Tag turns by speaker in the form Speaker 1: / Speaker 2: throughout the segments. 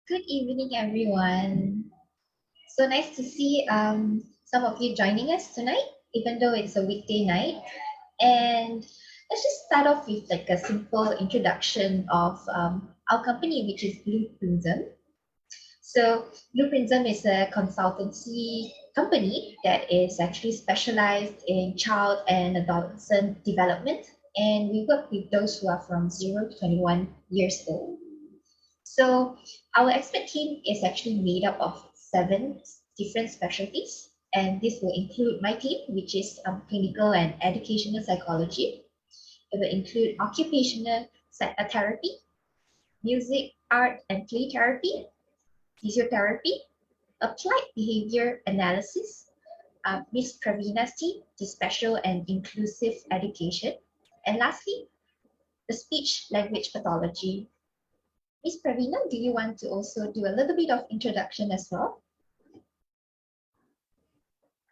Speaker 1: Good evening, everyone. So nice to see some of you joining us tonight, even though it's a weekday night. And let's just start off with like a simple introduction of our company, which is Blueprinsm. So Blueprinsm is a consultancy company that is actually specialized in child and adolescent development. And we work with those who are from 0 to 21 years old. So our expert team is actually made up of 7 different specialties, and this will include my team, which is clinical and educational psychology. It will include occupational therapy, music, art, and play therapy, physiotherapy, applied behavior analysis, Miss Pravina's team, the special and inclusive education, and lastly, the speech language pathology. Miss Pravina, do you want to also do a little bit of introduction as well?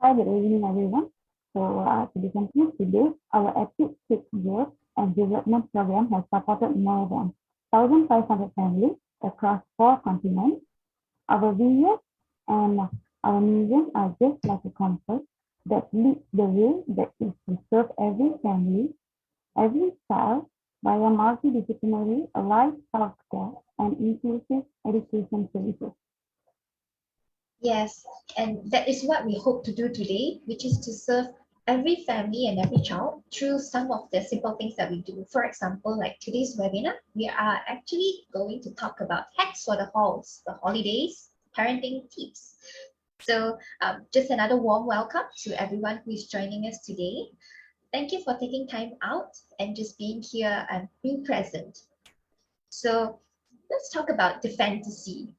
Speaker 2: Hi, good evening, everyone. To be continued today, our active 6-year and development program has supported more than 1,500 families across 4 continents. Our vision and our mission are just like a compass that leads the way that is to serve every family, every child by a multidisciplinary, alive healthcare and inclusive education services.
Speaker 1: Yes, and that is what we hope to do today, which is to serve every family and every child through some of the simple things that we do. For example, like today's webinar, we are actually going to talk about hacks for the halls, the holidays, parenting tips. So just another warm welcome to everyone who is joining us today. Thank you for taking time out and just being here and being present. So let's talk about the fantasy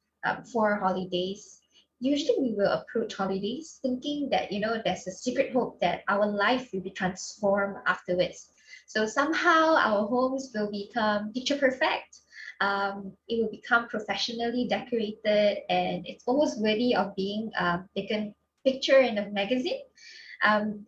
Speaker 1: for holidays. Usually we will approach holidays thinking that, there's a secret hope that our life will be transformed afterwards. So somehow our homes will become picture perfect. It will become professionally decorated and it's almost worthy of being taken picture in a magazine.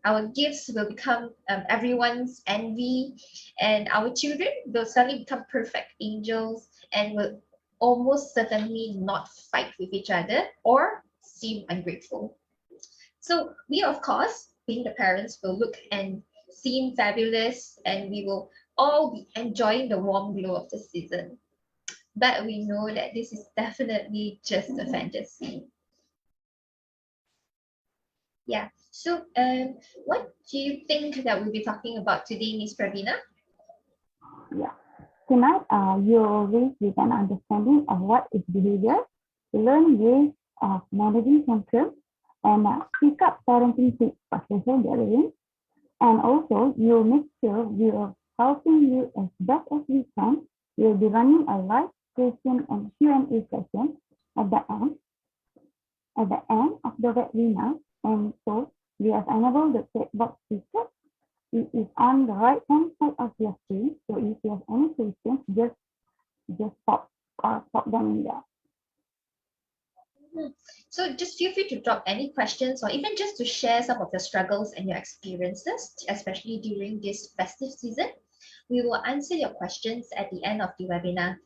Speaker 1: Our gifts will become everyone's envy, and our children will suddenly become perfect angels and will almost certainly not fight with each other or seem ungrateful. So we, of course, being the parents, will look and seem fabulous, and we will all be enjoying the warm glow of the season. But we know that this is definitely just a fantasy. Yeah. So, what do you think that we'll be talking about today, Miss Pravina?
Speaker 2: Yeah. Tonight, you will reach with an understanding of what is behavior, learn ways of managing tantrums, and pick up parenting tips for social gatherings. And also, you'll make sure we are helping you as best as we can. We'll be running a live question and Q&A session at the end of the webinar. And so, we have enabled the chat box feature. It is on the right-hand side of your screen. So if you have any questions, just pop them in there.
Speaker 1: So just feel free to drop any questions or even just to share some of the struggles and your experiences, especially during this festive season. We will answer your questions at the end of the webinar.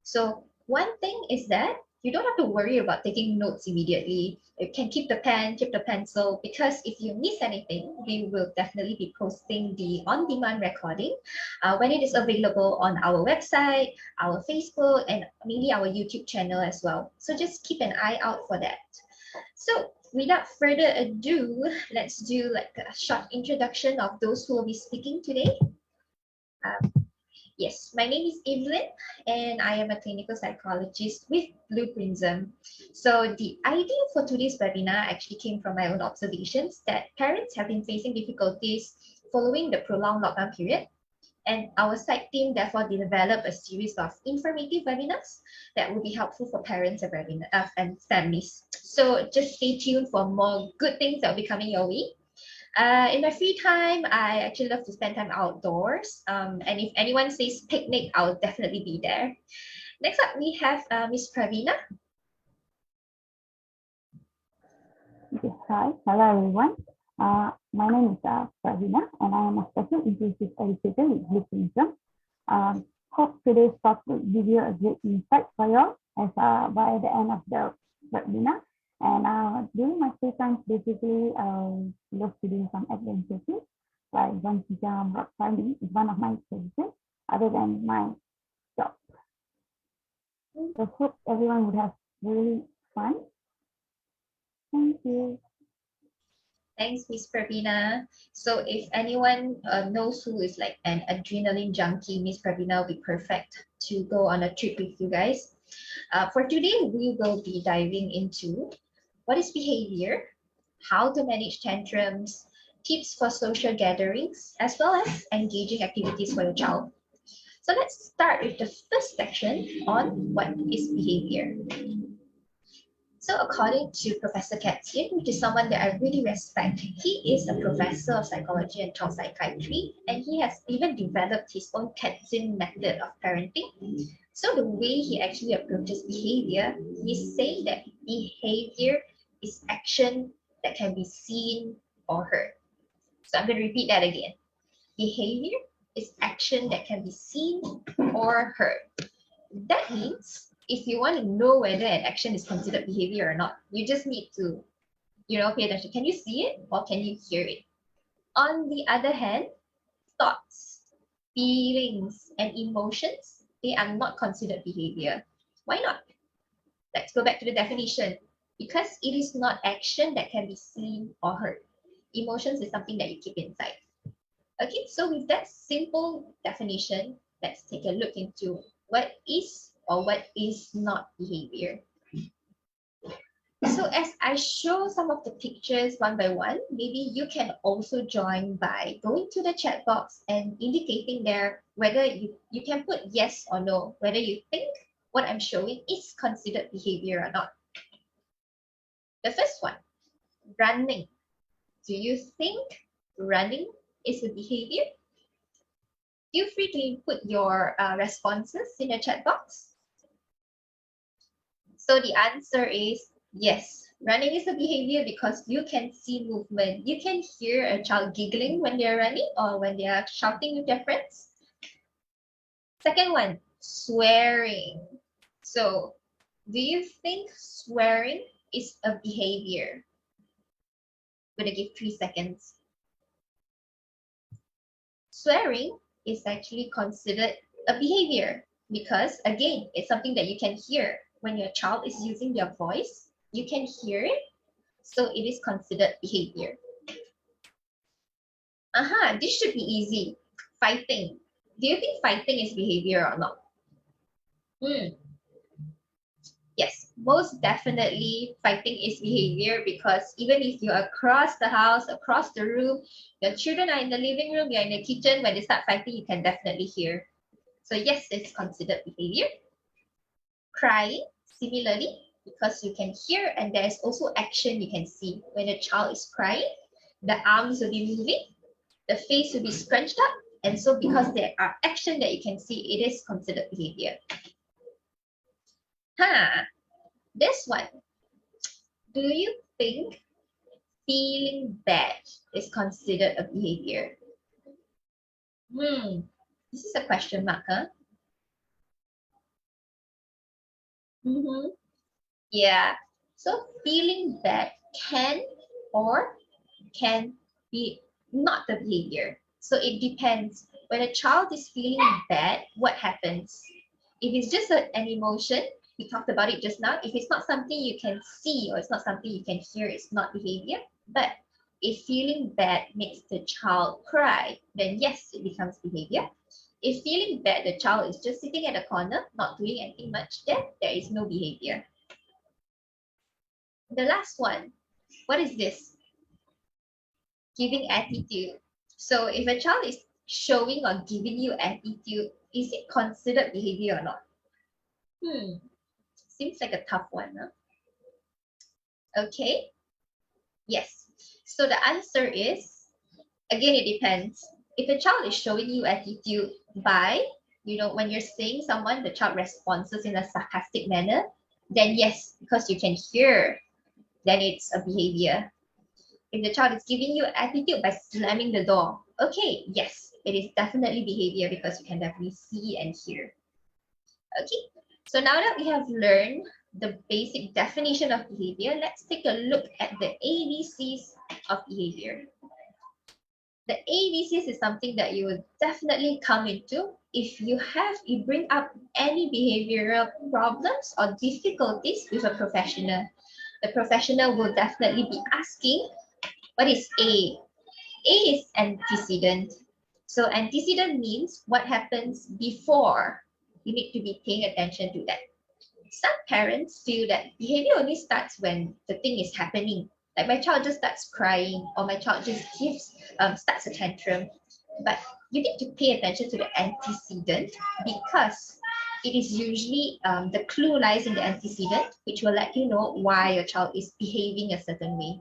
Speaker 1: So one thing is that you don't have to worry about taking notes immediately. You can keep the pen, keep the pencil, because if you miss anything, we will definitely be posting the on-demand recording when it is available on our website, our Facebook, and maybe our YouTube channel as well. So just keep an eye out for that. So without further ado, let's do like a short introduction of those who will be speaking today. Yes, my name is Evelyn, and I am a clinical psychologist with Blueprinsm. So the idea for today's webinar actually came from my own observations that parents have been facing difficulties following the prolonged lockdown period. And our site team therefore developed a series of informative webinars that will be helpful for parents and families. So just stay tuned for more good things that will be coming your way. In my free time, I actually love to spend time outdoors. And if anyone says picnic, I'll definitely be there. Next up, we have Miss Pravina.
Speaker 2: Okay, hi, hello everyone. My name is Pravina, and I am a special inclusive educator with Blueprinsm. Hope today's talk will give you a great insight for you all, as by the end of the webinar. And during my free time, basically, love to do some adventure things, like bungee jump, rock climbing is one of my traditions, other than my job. So hope everyone would have really fun. Thank you.
Speaker 1: Thanks, Miss Pravina. So if anyone knows who is like an adrenaline junkie, Miss Pravina will be perfect to go on a trip with you guys. For today, we will be diving into what is behavior, how to manage tantrums, tips for social gatherings, as well as engaging activities for your child. So let's start with the first section on what is behavior. So according to Professor Katzian, which is someone that I really respect, he is a professor of psychology and child psychiatry, and he has even developed his own Katzian method of parenting. So the way he actually approaches behavior, he's saying that behavior is action that can be seen or heard. So I'm going to repeat that again. Behavior is action that can be seen or heard. That means if you want to know whether an action is considered behavior or not, you just need to, pay attention. Can you see it or can you hear it? On the other hand, thoughts, feelings, and emotions, they are not considered behavior. Why not? Let's go back to the definition. Because it is not action that can be seen or heard. Emotions is something that you keep inside. Okay, so with that simple definition, let's take a look into what is or what is not behavior. So as I show some of the pictures one by one, maybe you can also join by going to the chat box and indicating there whether you can put yes or no, whether you think what I'm showing is considered behavior or not. The first one, running. Do you think running is a behavior? Feel free to input your responses in the chat box. So the answer is yes. Running is a behavior because you can see movement. You can hear a child giggling when they're running or when they are shouting with their friends. Second one, swearing. So do you think swearing is a behavior? I'm going to give 3 seconds. Swearing is actually considered a behavior because, again, it's something that you can hear. When your child is using their voice, you can hear it, so it is considered behavior. This should be easy. Fighting. Do you think fighting is behavior or not? Yes, most definitely fighting is behavior because even if you're across the house, across the room, your children are in the living room, you're in the kitchen, when they start fighting, you can definitely hear. So yes, it's considered behavior. Crying, similarly, because you can hear and there's also action you can see. When a child is crying, the arms will be moving, the face will be scrunched up, and so because there are action that you can see, it is considered behavior. This one. Do you think feeling bad is considered a behavior? This is a question mark, huh? Yeah. So feeling bad can or can be not the behavior. So it depends. When a child is feeling bad, what happens? If it's just an emotion, we talked about it just now. If it's not something you can see or it's not something you can hear, it's not behavior. But if feeling bad makes the child cry, then yes, it becomes behavior. If feeling bad, the child is just sitting at a corner, not doing anything much, then there is no behavior. The last one, what is this? Giving attitude. So if a child is showing or giving you attitude, is it considered behavior or not? Seems like a tough one, huh? Okay. Yes. So the answer is, again, it depends. If a child is showing you attitude by, when you're saying someone, the child responds in a sarcastic manner, then yes, because you can hear, then it's a behavior. If the child is giving you attitude by slamming the door, okay, yes, it is definitely behavior because you can definitely see and hear. Okay, So now that we have learned the basic definition of behavior, let's take a look at the ABCs of behavior. The ABCs is something that you will definitely come into if you bring up any behavioral problems or difficulties with a professional. The professional will definitely be asking, what is A? A is antecedent. So antecedent means what happens before. You need to be paying attention to that. Some parents feel that behavior only starts when the thing is happening. Like my child just starts crying, or my child just starts a tantrum. But you need to pay attention to the antecedent, because it is usually the clue lies in the antecedent, which will let you know why your child is behaving a certain way.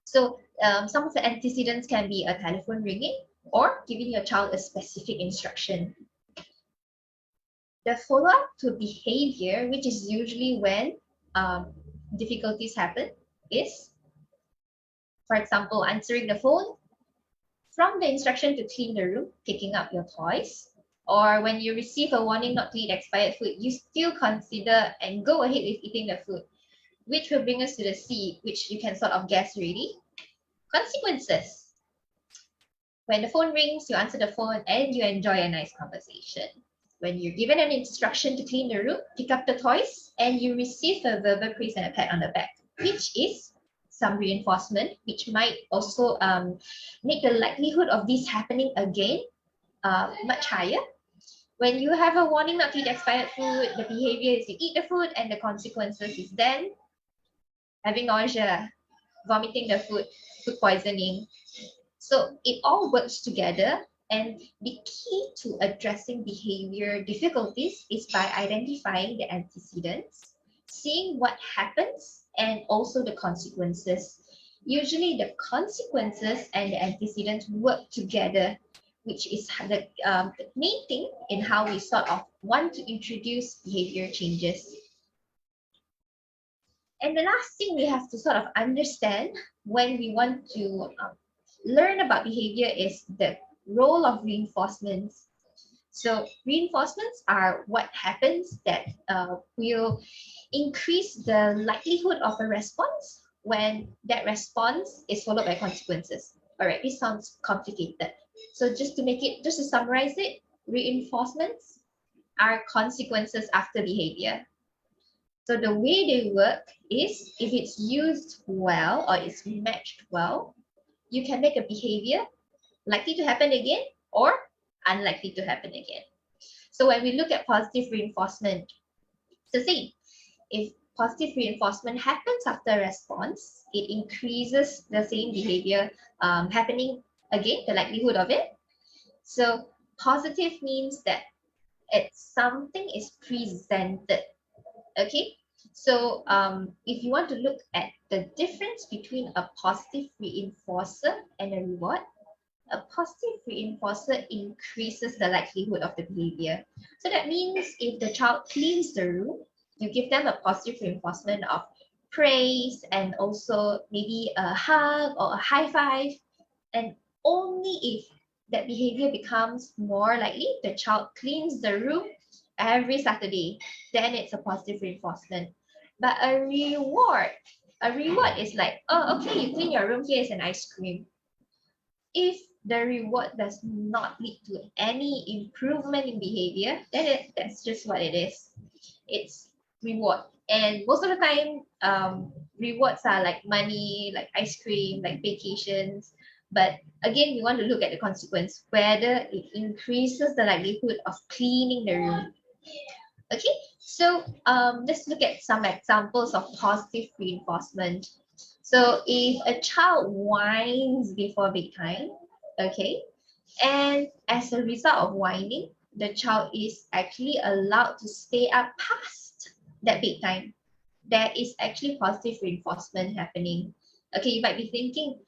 Speaker 1: So some of the antecedents can be a telephone ringing or giving your child a specific instruction. The follow-up to behavior, which is usually when difficulties happen, is, for example, answering the phone, from the instruction to clean the room, picking up your toys, or when you receive a warning not to eat expired food, you still consider and go ahead with eating the food, which will bring us to the C, which you can sort of guess already. Consequences. When the phone rings, you answer the phone and you enjoy a nice conversation. When you're given an instruction to clean the room, pick up the toys, and you receive a verbal praise and a pat on the back, which is some reinforcement, which might also make the likelihood of this happening again much higher. When you have a warning not to eat expired food, the behavior is you eat the food, and the consequences is then having nausea, vomiting the food, food poisoning. So it all works together, and the key to addressing behavior difficulties is by identifying the antecedents, seeing what happens, and also the consequences. Usually the consequences and the antecedents work together, which is the main thing in how we sort of want to introduce behavior changes. And the last thing we have to sort of understand when we want to learn about behavior is the role of reinforcements. So reinforcements are what happens that will increase the likelihood of a response when that response is followed by consequences. All right, this sounds complicated. So just to summarize it, reinforcements are consequences after behavior. So the way they work is, if it's used well or it's matched well, you can make a behavior likely to happen again or unlikely to happen again. So when we look at positive reinforcement, it's the same. If positive reinforcement happens after a response, it increases the same behavior happening again, the likelihood of it. So positive means that something is presented. Okay, so if you want to look at the difference between a positive reinforcer and a reward, a positive reinforcer increases the likelihood of the behavior. So that means if the child cleans the room, you give them a positive reinforcement of praise and also maybe a hug or a high five. And only if that behavior becomes more likely, the child cleans the room every Saturday, then it's a positive reinforcement. But a reward is like, oh, okay, you clean your room, here's an ice cream. If the reward does not lead to any improvement in behavior, then that's just what it is. It's reward. And most of the time, rewards are like money, like ice cream, like vacations. But again, we want to look at the consequence, whether it increases the likelihood of cleaning the room. Okay, so let's look at some examples of positive reinforcement. So if a child whines before bedtime, okay, and as a result of whining, the child is actually allowed to stay up past that bedtime, there is actually positive reinforcement happening. Okay, you might be thinking,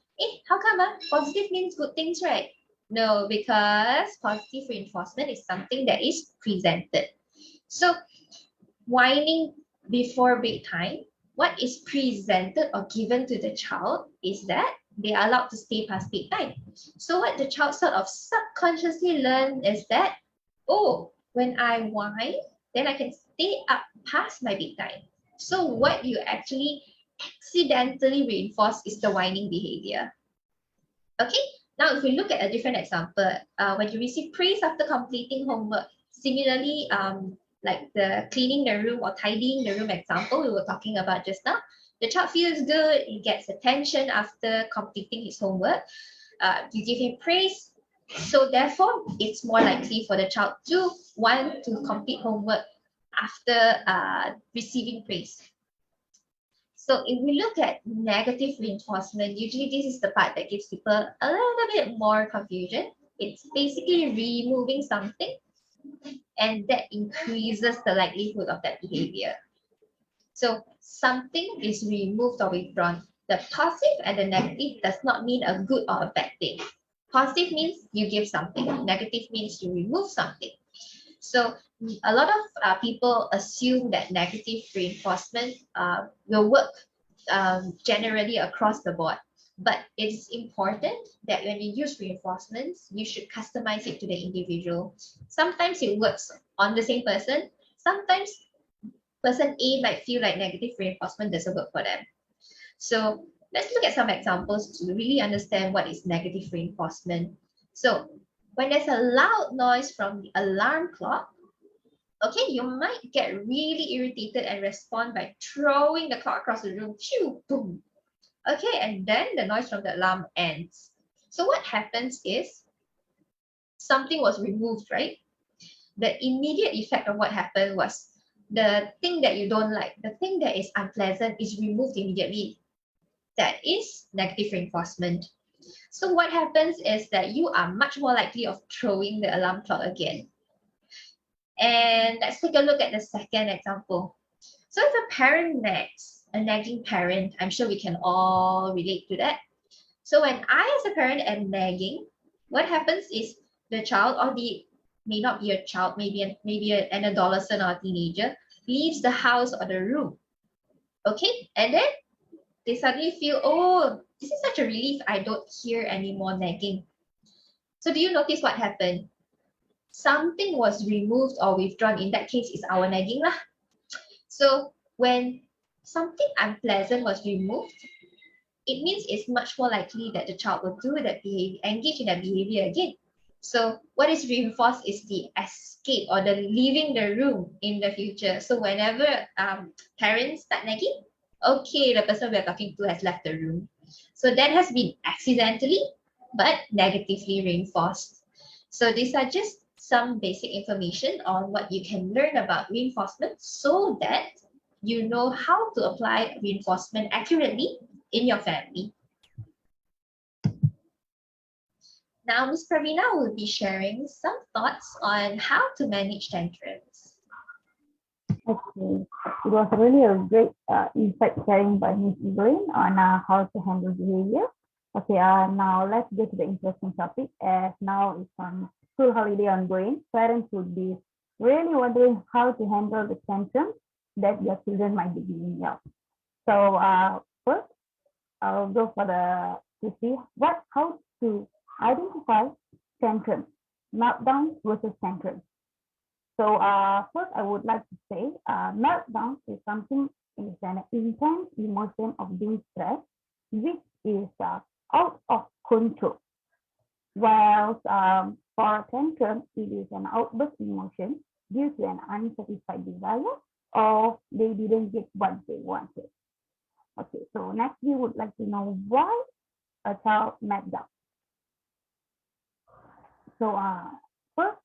Speaker 1: how come positive means good things, right? No, because positive reinforcement is something that is presented. So whining before bedtime, what is presented or given to the child is that they are allowed to stay past bedtime. So what the child sort of subconsciously learn is that, oh, when I whine, then I can they are past my bedtime. So what you actually accidentally reinforce is the whining behavior. Okay, now if we look at a different example, when you receive praise after completing homework, similarly, like the cleaning the room or tidying the room example we were talking about just now, the child feels good, he gets attention after completing his homework, you give him praise, so therefore it's more likely for the child to want to complete homework after receiving praise. So if we look at negative reinforcement, usually this is the part that gives people a little bit more confusion. It's basically removing something, and that increases the likelihood of that behavior. So something is removed or withdrawn. The positive and the negative does not mean a good or a bad thing. Positive means you give something. Negative means you remove something. So a lot of people assume that negative reinforcement will work generally across the board. But it's important that when you use reinforcements, you should customize it to the individual. Sometimes it works on the same person. Sometimes person A might feel like negative reinforcement doesn't work for them. So let's look at some examples to really understand what is negative reinforcement. So when there's a loud noise from the alarm clock, okay, you might get really irritated and respond by throwing the clock across the room. Shoo, boom. Okay, and then the noise from the alarm ends. So what happens is something was removed, right? The immediate effect of what happened was the thing that you don't like, the thing that is unpleasant is removed immediately. That is negative reinforcement. So what happens is that you are much more likely of throwing the alarm clock again. And let's take a look at the second example. So if a parent nags, a nagging parent, I'm sure we can all relate to that. So when I as a parent am nagging, what happens is the child, or the may not be a child, maybe an adolescent or a teenager, leaves the house or the room. Okay, and then they suddenly feel, oh, this is such a relief, I don't hear any more nagging. So do you notice what happened? Something was removed or withdrawn. In that case, is our nagging lah. So when something unpleasant was removed, it means it's much more likely that the child will do that behavior, engage in that behavior again. So what is reinforced is the escape or the leaving the room in the future. So whenever parents start nagging, okay, the person we're talking to has left the room. So that has been accidentally but negatively reinforced. So these are just some basic information on what you can learn about reinforcement so that you know how to apply reinforcement accurately in your family. Now, Ms. Pravina will be sharing some thoughts on how to manage tantrums.
Speaker 2: Okay, it was really a great insight sharing by Ms. Evelyn on how to handle behavior. Okay, now let's get to the interesting topic. As now it's on school holiday ongoing, parents would be really wondering how to handle the tantrums that their children might be giving out. So first, I'll go for to see how to identify tantrums, meltdown versus tantrums. So first, I would like to say meltdown is an intense emotion of being stressed, which is out of control. While for tantrum, it is an outburst emotion due to an unsatisfied desire or they didn't get what they wanted. Okay, so next we would like to know why a child meltdown. So first,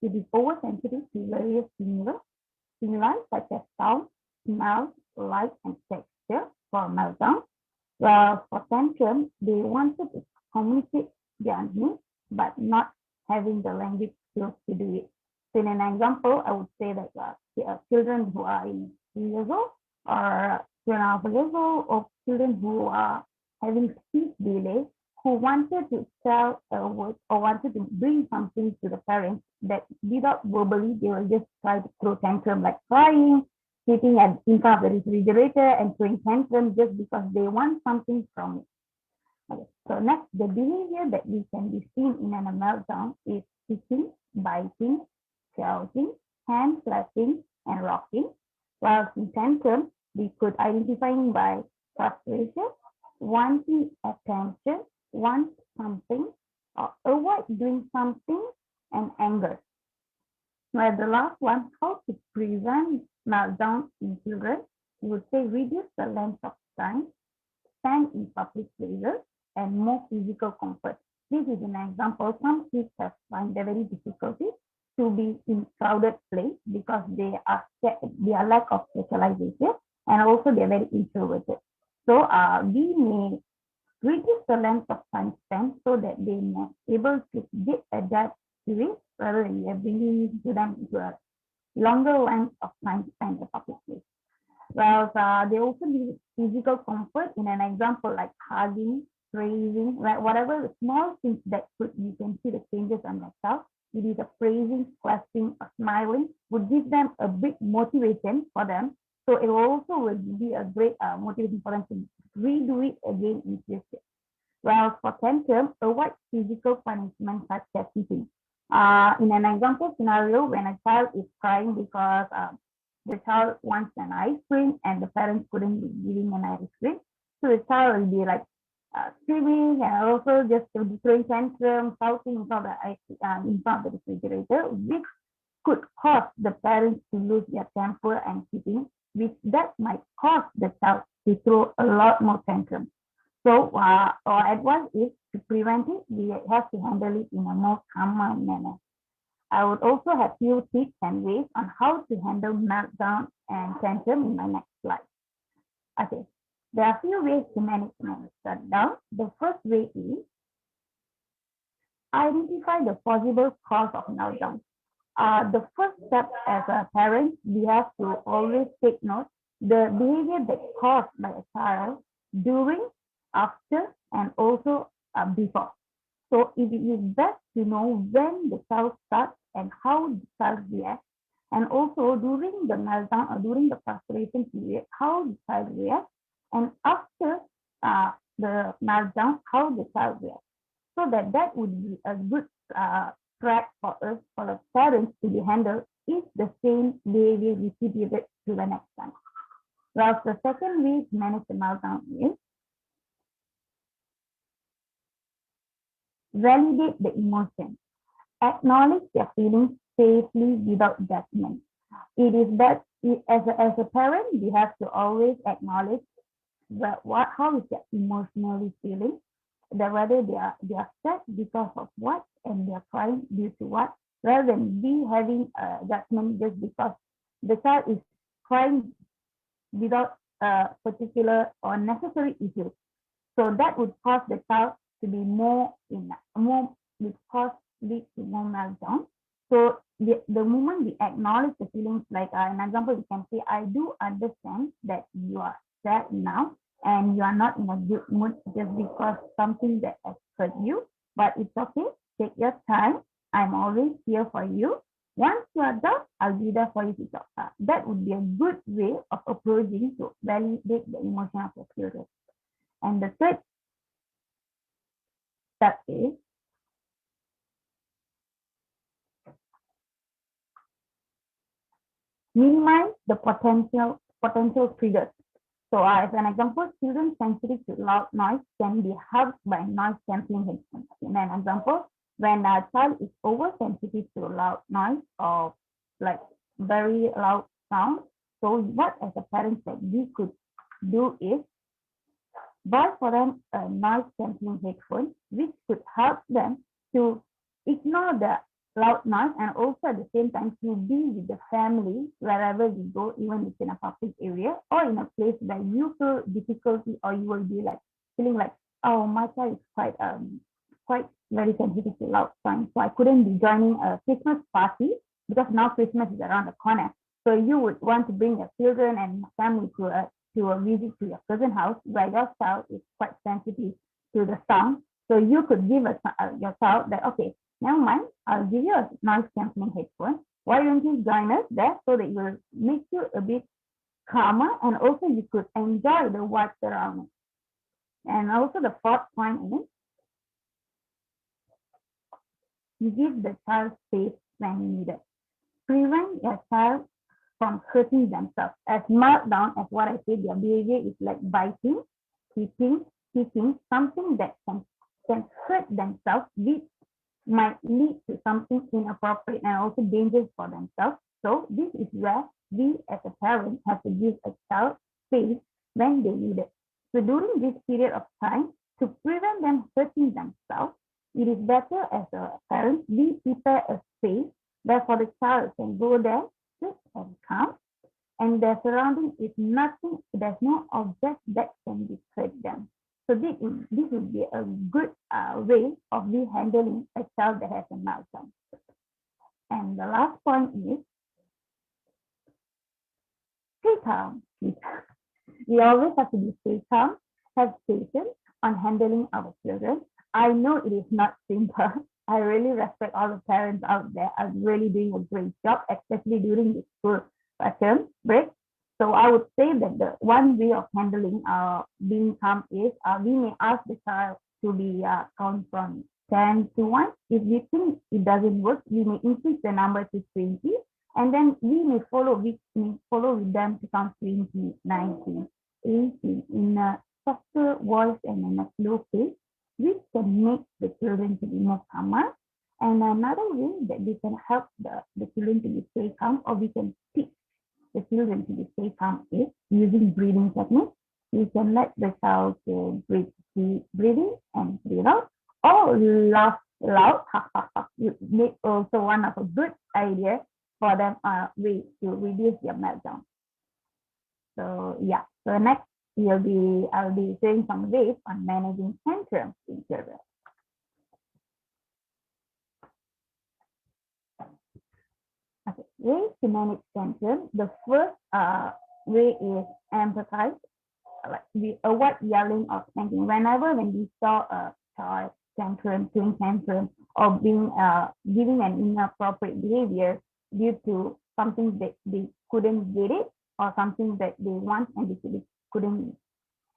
Speaker 2: it is oversensitive to various stimuli such as sound, smell, light, and texture for meltdown. Well, for tantrum, they wanted to communicate their needs, but not having the language skills to do it. So in an example, I would say that children who are in 3 years old or 2.5 years old, or children who are having speech delay, who wanted to tell a word or wanted to bring something to the parents that without verbally, they will just try to throw tantrum like crying, sitting in front of the refrigerator and throwing tantrum just because they want something from it. Okay. So next, the behavior that we can be seen in a meltdown is kicking, biting, shouting, hand slapping, and rocking. While in tantrum, we could identify by frustration, wanting attention, want something, or avoid doing something, and anger. While the last one, how to prevent meltdown in children, we would say reduce the length of time spent in public places and more physical comfort. This is an example. Some kids have find it very difficult to be in crowded place because they are lack of socialization and also they are very introverted. So we may reduce the length of time spent so that they may able to get adapt to it rather than we are bringing them into a longer length of time spent in the public place. Well, they also need physical comfort in an example like hugging, praising, right? Whatever small things that you can see the changes on themselves. It is a praising, clapping, or smiling would give them a big motivation for them. So it also would be a great motivation for them to redo it again in future. Well, for tantrum, avoid physical punishment such as hitting. In an example scenario, when a child is crying because the child wants an ice cream and the parents couldn't be giving an ice cream, so the child will be like screaming and also just throwing tantrum, shouting in front of the refrigerator, which could cause the parents to lose their temper and hitting, which that might cause the child to throw a lot more tantrum. So our advice is to prevent it, we have to handle it in a more calmer manner. I would also have few tips and ways on how to handle meltdown and tantrum in my next slide. Okay, there are few ways to manage meltdown. The first way is identify the possible cause of meltdown. The first step as a parent, we have to always take note the behavior that's caused by a child during, after, and also before. So it is best to know when the child starts and how the child reacts, and also during the meltdown or during the frustration period, how the child reacts, and after the meltdown, how the child reacts. So that would be a good track for us, for the parents to be handled if the same behavior repeated to the next time. Well, the second way to manage the meltdown is validate the emotion. Acknowledge their feelings safely without judgment. It is that as a parent, we have to always acknowledge how is they emotionally feeling, that whether they are sad because of what and they are crying due to what, rather than be having a judgment just because the child is crying without a particular or necessary issue. So that would cause the child to be would cause lead to more meltdown. So the moment we acknowledge the feelings, like an example, we can say, I do understand that you are sad now and you are not in a good mood just because something that has hurt you, but it's okay, take your time, I'm always here for you. Once you are done, I'll be there for you to talk. That would be a good way of approaching to validate the emotion of your children. And the third step is minimize the potential triggers. So as an example, children sensitive to loud noise can be helped by noise cancelling headphones. In an example, when a child is oversensitive to loud noise or like very loud sound, so what as a parent that we could do is buy for them a noise cancelling headphone, which could help them to ignore the loud noise and also at the same time to be with the family wherever we go, even if in a public area or in a place where you feel difficulty or you will be like feeling like, oh, my child is quite very sensitive to loud sound, so I couldn't be joining a Christmas party because now Christmas is around the corner. So you would want to bring your children and family to a visit to your cousin's house where your child is quite sensitive to the sound. So you could give your child that, okay, never mind, I'll give you a noise cancelling headphone. Why don't you join us there so that it will make you a bit calmer and also you could enjoy the what's around it. And also the fourth point is you give the child space when needed. Prevent your child from hurting themselves. As meltdown, as what I said, their behavior is like biting, kicking, something that can hurt themselves, which might lead to something inappropriate and also dangerous for themselves. So this is where we as a parent have to give a child space when they need it. So during this period of time, to prevent them hurting themselves, it is better as a parent, we prepare a space therefore the child can go there, sit and calm, and their surrounding is nothing, there's no object that can disturb them. So this would be a good way of we handling a child that has a meltdown. And the last point is, stay calm. We always have to be stay calm, have patience on handling our children. I know it is not simple. I really respect all the parents out there. Are really doing a great job, especially during the school term break. So I would say that the one way of handling being calm is we may ask the child to be count from 10 to 1. If we think it doesn't work, we may increase the number to 20, and then we may follow with them to count 20, 19, 18 in a softer voice and in a slow pace, which can make the children to be more calmer. And another way that we can help the children to be stay calm, or we can teach the children to be stay calm, is using breathing techniques. You can let the child breathe deep breathing and breathe out, or laugh loud. Make also one of a good idea for them way to reduce their meltdown. So yeah, so next I'll be sharing some ways on managing tantrums in children. Okay, ways to manage tantrums. The first way is empathize. Like we avoid yelling or spanking. When we saw a child doing tantrum, or being giving an inappropriate behavior due to something that they couldn't get it, or something that they want and they couldn't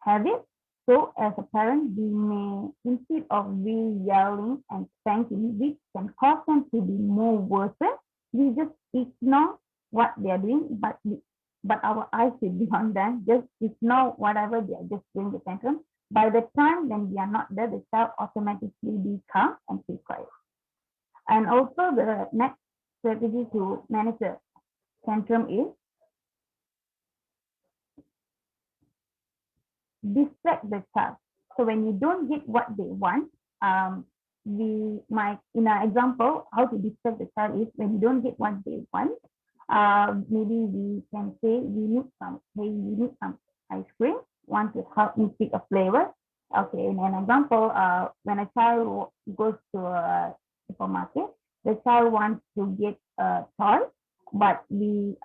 Speaker 2: have it. So as a parent, we may, instead of we yelling and spanking, which can cause them to be more worsened, we just ignore what they're doing, but our eyes should be on them. Just ignore whatever they are just doing the tantrum. By the time when we are not there, the child automatically be calm and stay quiet. And also the next strategy to manage the tantrum is distract the child. So when you don't get what they want, we might, in an example, how to distract the child is when you don't get what they want, maybe we can say we need some ice cream. Want to help me pick a flavor? Okay, in an example, when a child goes to a supermarket, the child wants to get a toy, but we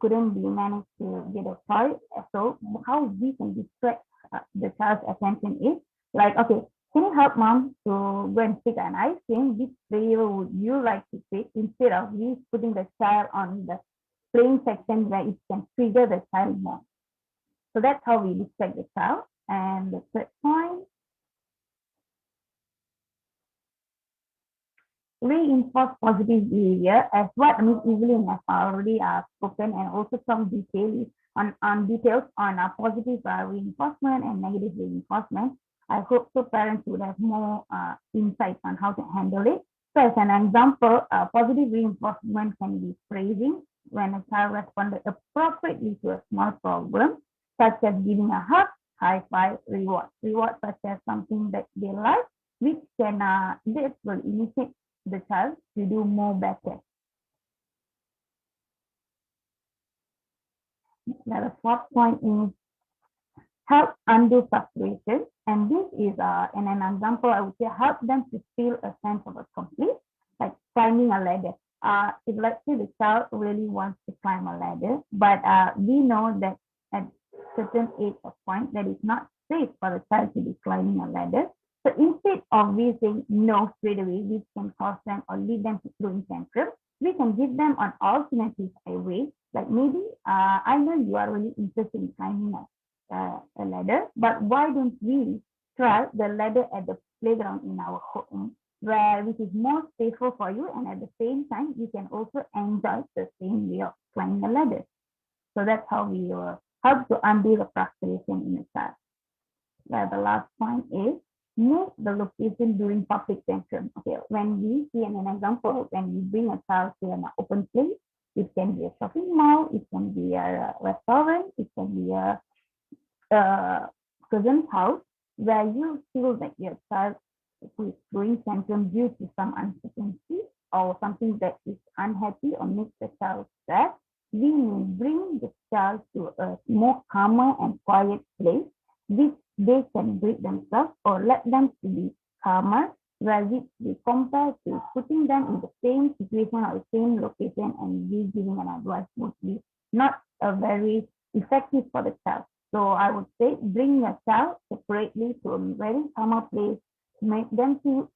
Speaker 2: couldn't manage to get a toy. So how we can distract the child's attention is like, okay, can you help mom to go and pick an ice cream? Which flavor would you like to pick? Instead of we putting the child on the playing section where it can trigger the child more. So that's how we distract the child. And the third point, reinforce positive behavior, as what Ms. Evelyn has already spoken, and also some details on positive reinforcement and negative reinforcement. I hope so parents would have more insights on how to handle it. So as an example, positive reinforcement can be praising when a child responded appropriately to a small problem, such as giving a hug, high five, reward such as something that they like, which can this will initiate the child to do more better. Now the fourth point is help undo frustration, and this is in an example I would say help them to feel a sense of accomplishment, like climbing a ladder. If let's say the child really wants to climb a ladder, but we know that at certain age or point that is not safe for the child to be climbing a ladder. So instead of we saying no straight away, which can cause them or lead them to throwing tantrum, we can give them an alternative way. Like maybe I know you are really interested in climbing a ladder, but why don't we try the ladder at the playground in our home, which is more safer for you, and at the same time you can also enjoy the same way of climbing a ladder. So that's how we help to undo the frustration in the child. The last point is move the location during public tantrum. Okay, when we see an example, when we bring a child to an open place, it can be a shopping mall, it can be a restaurant, it can be a cousin's house, where you feel that your child is doing tantrum due to some uncertainty or something that is unhappy or makes the child sad, we may bring the child to a more calmer and quiet place, which they can break themselves or let them to be calmer, where we compare to putting them in the same situation or the same location and we giving an advice would be not a very effective for the child. So I would say bring your child separately to a very calmer place, make them to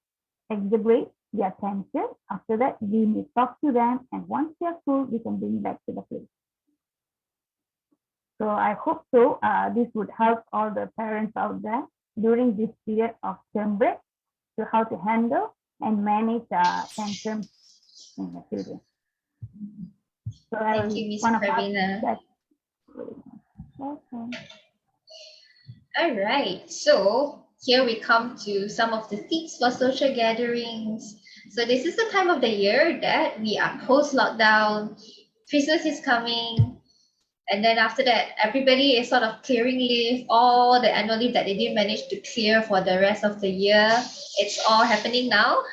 Speaker 2: exaggerate their tension. After that, we may talk to them, and once they're cool, we can bring back to the place. So I hope so. This would help all the parents out there during this period of term break to how to handle and manage tantrums in the children. So
Speaker 1: Thank you, Ms. Pravina.
Speaker 2: Okay.
Speaker 1: All right, so here we come to some of the tips for social gatherings. So this is the time of the year that we are post-lockdown. Christmas is coming. And then after that, everybody is sort of clearing leave, all the annual leave that they didn't manage to clear for the rest of the year. It's all happening now.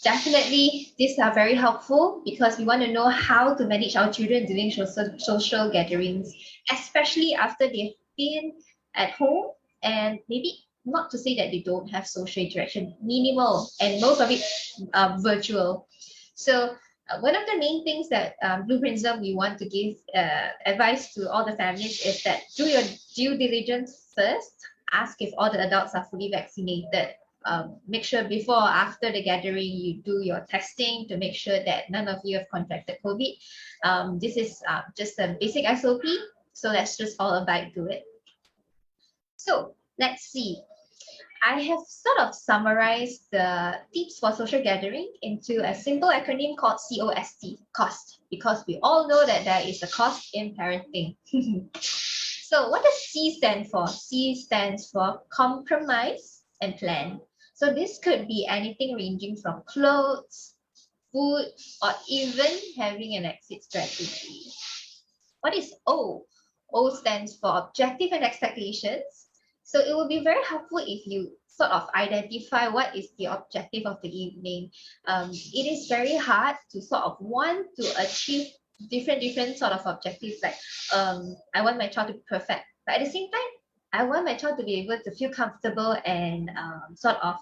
Speaker 1: Definitely, these are very helpful because we want to know how to manage our children during social gatherings, especially after they've been at home and maybe not to say that they don't have social interaction, minimal, and most of it virtual. So one of the main things that Blueprinsm we want to give advice to all the families is that do your due diligence first. Ask if all the adults are fully vaccinated. Make sure before or after the gathering you do your testing to make sure that none of you have contracted COVID. This is just a basic SOP, so let's just all abide to it. So let's see. I have sort of summarized the tips for social gathering into a simple acronym called COST, cost, because we all know that there is a cost in parenting. So what does C stand for? C stands for compromise and plan. So this could be anything ranging from clothes, food, or even having an exit strategy. What is O? O stands for objective and expectations. So it will be very helpful if you sort of identify what is the objective of the evening. It is very hard to sort of want to achieve different sort of objectives. Like I want my child to be perfect, but at the same time, I want my child to be able to feel comfortable and sort of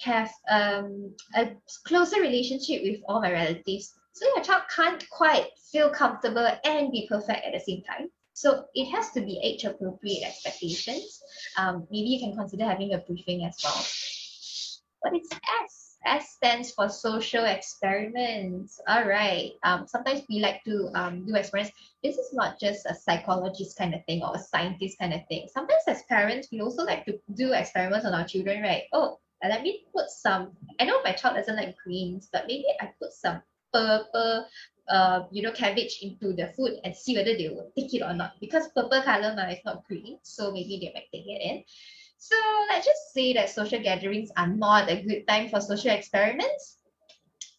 Speaker 1: have a closer relationship with all my relatives. So your child can't quite feel comfortable and be perfect at the same time. So it has to be age appropriate expectations. Maybe you can consider having a briefing as well. What is S? S stands for social experiments. All right. Sometimes we like to do experiments. This is not just a psychologist kind of thing or a scientist kind of thing. Sometimes as parents, we also like to do experiments on our children, right? Oh, let me put some, I know my child doesn't like greens, but maybe I put some purple cabbage into the food and see whether they will take it or not, because purple color now is not green, so maybe they might take it in. So let's just say that social gatherings are not a good time for social experiments.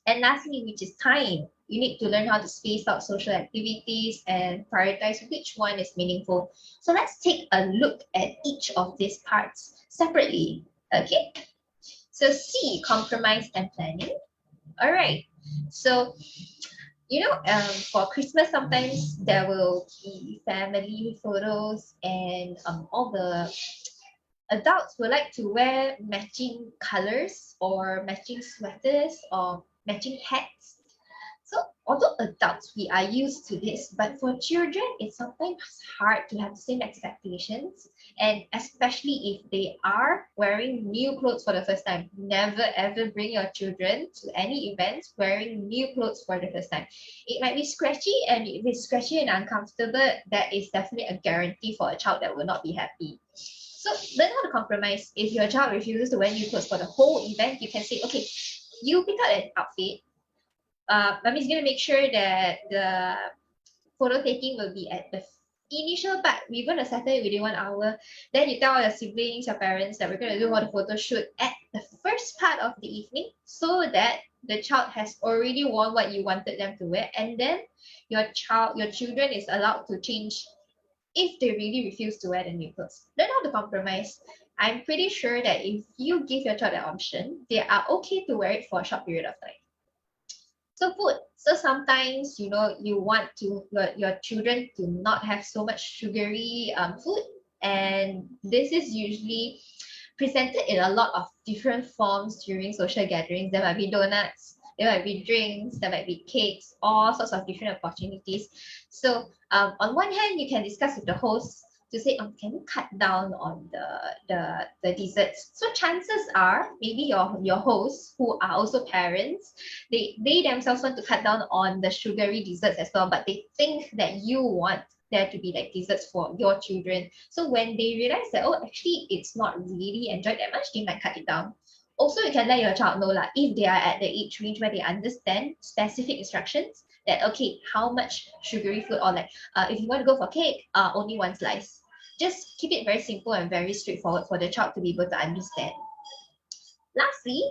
Speaker 1: And lastly, which is time. You need to learn how to space out social activities and prioritize which one is meaningful. So let's take a look at each of these parts separately. Okay, so C, compromise and planning. All right, so for Christmas, sometimes there will be family photos and all the adults will like to wear matching colors or matching sweaters or matching hats. So although adults, we are used to this, but for children, it's sometimes hard to have the same expectations, and especially if they are wearing new clothes for the first time. Never ever bring your children to any events wearing new clothes for the first time. It might be scratchy, and if it's scratchy and uncomfortable, that is definitely a guarantee for a child that will not be happy. So learn how to compromise. If your child refuses to wear new clothes for the whole event, you can say, okay, you pick out an outfit. Mommy's going to make sure that the photo taking will be at the initial part. We're going to settle it within 1 hour. Then you tell your siblings, your parents that we're going to do all the photo shoot at the first part of the evening so that the child has already worn what you wanted them to wear. And then your children is allowed to change if they really refuse to wear the new clothes. Learn how to compromise. I'm pretty sure that if you give your child an option, they are okay to wear it for a short period of time. So food. So sometimes, you know, you want to your children to not have so much sugary food. And this is usually presented in a lot of different forms during social gatherings. There might be donuts, there might be drinks, there might be cakes, all sorts of different opportunities. So on one hand, you can discuss with the host to say, can you cut down on the desserts? So chances are maybe your hosts who are also parents, they themselves want to cut down on the sugary desserts as well, but they think that you want there to be like desserts for your children. So when they realize that, oh, actually it's not really enjoyed that much, they might cut it down. Also, you can let your child know if they are at the age range where they understand specific instructions that, okay, how much sugary food, or if you want to go for cake, only 1 slice. Just keep it very simple and very straightforward for the child to be able to understand. Lastly,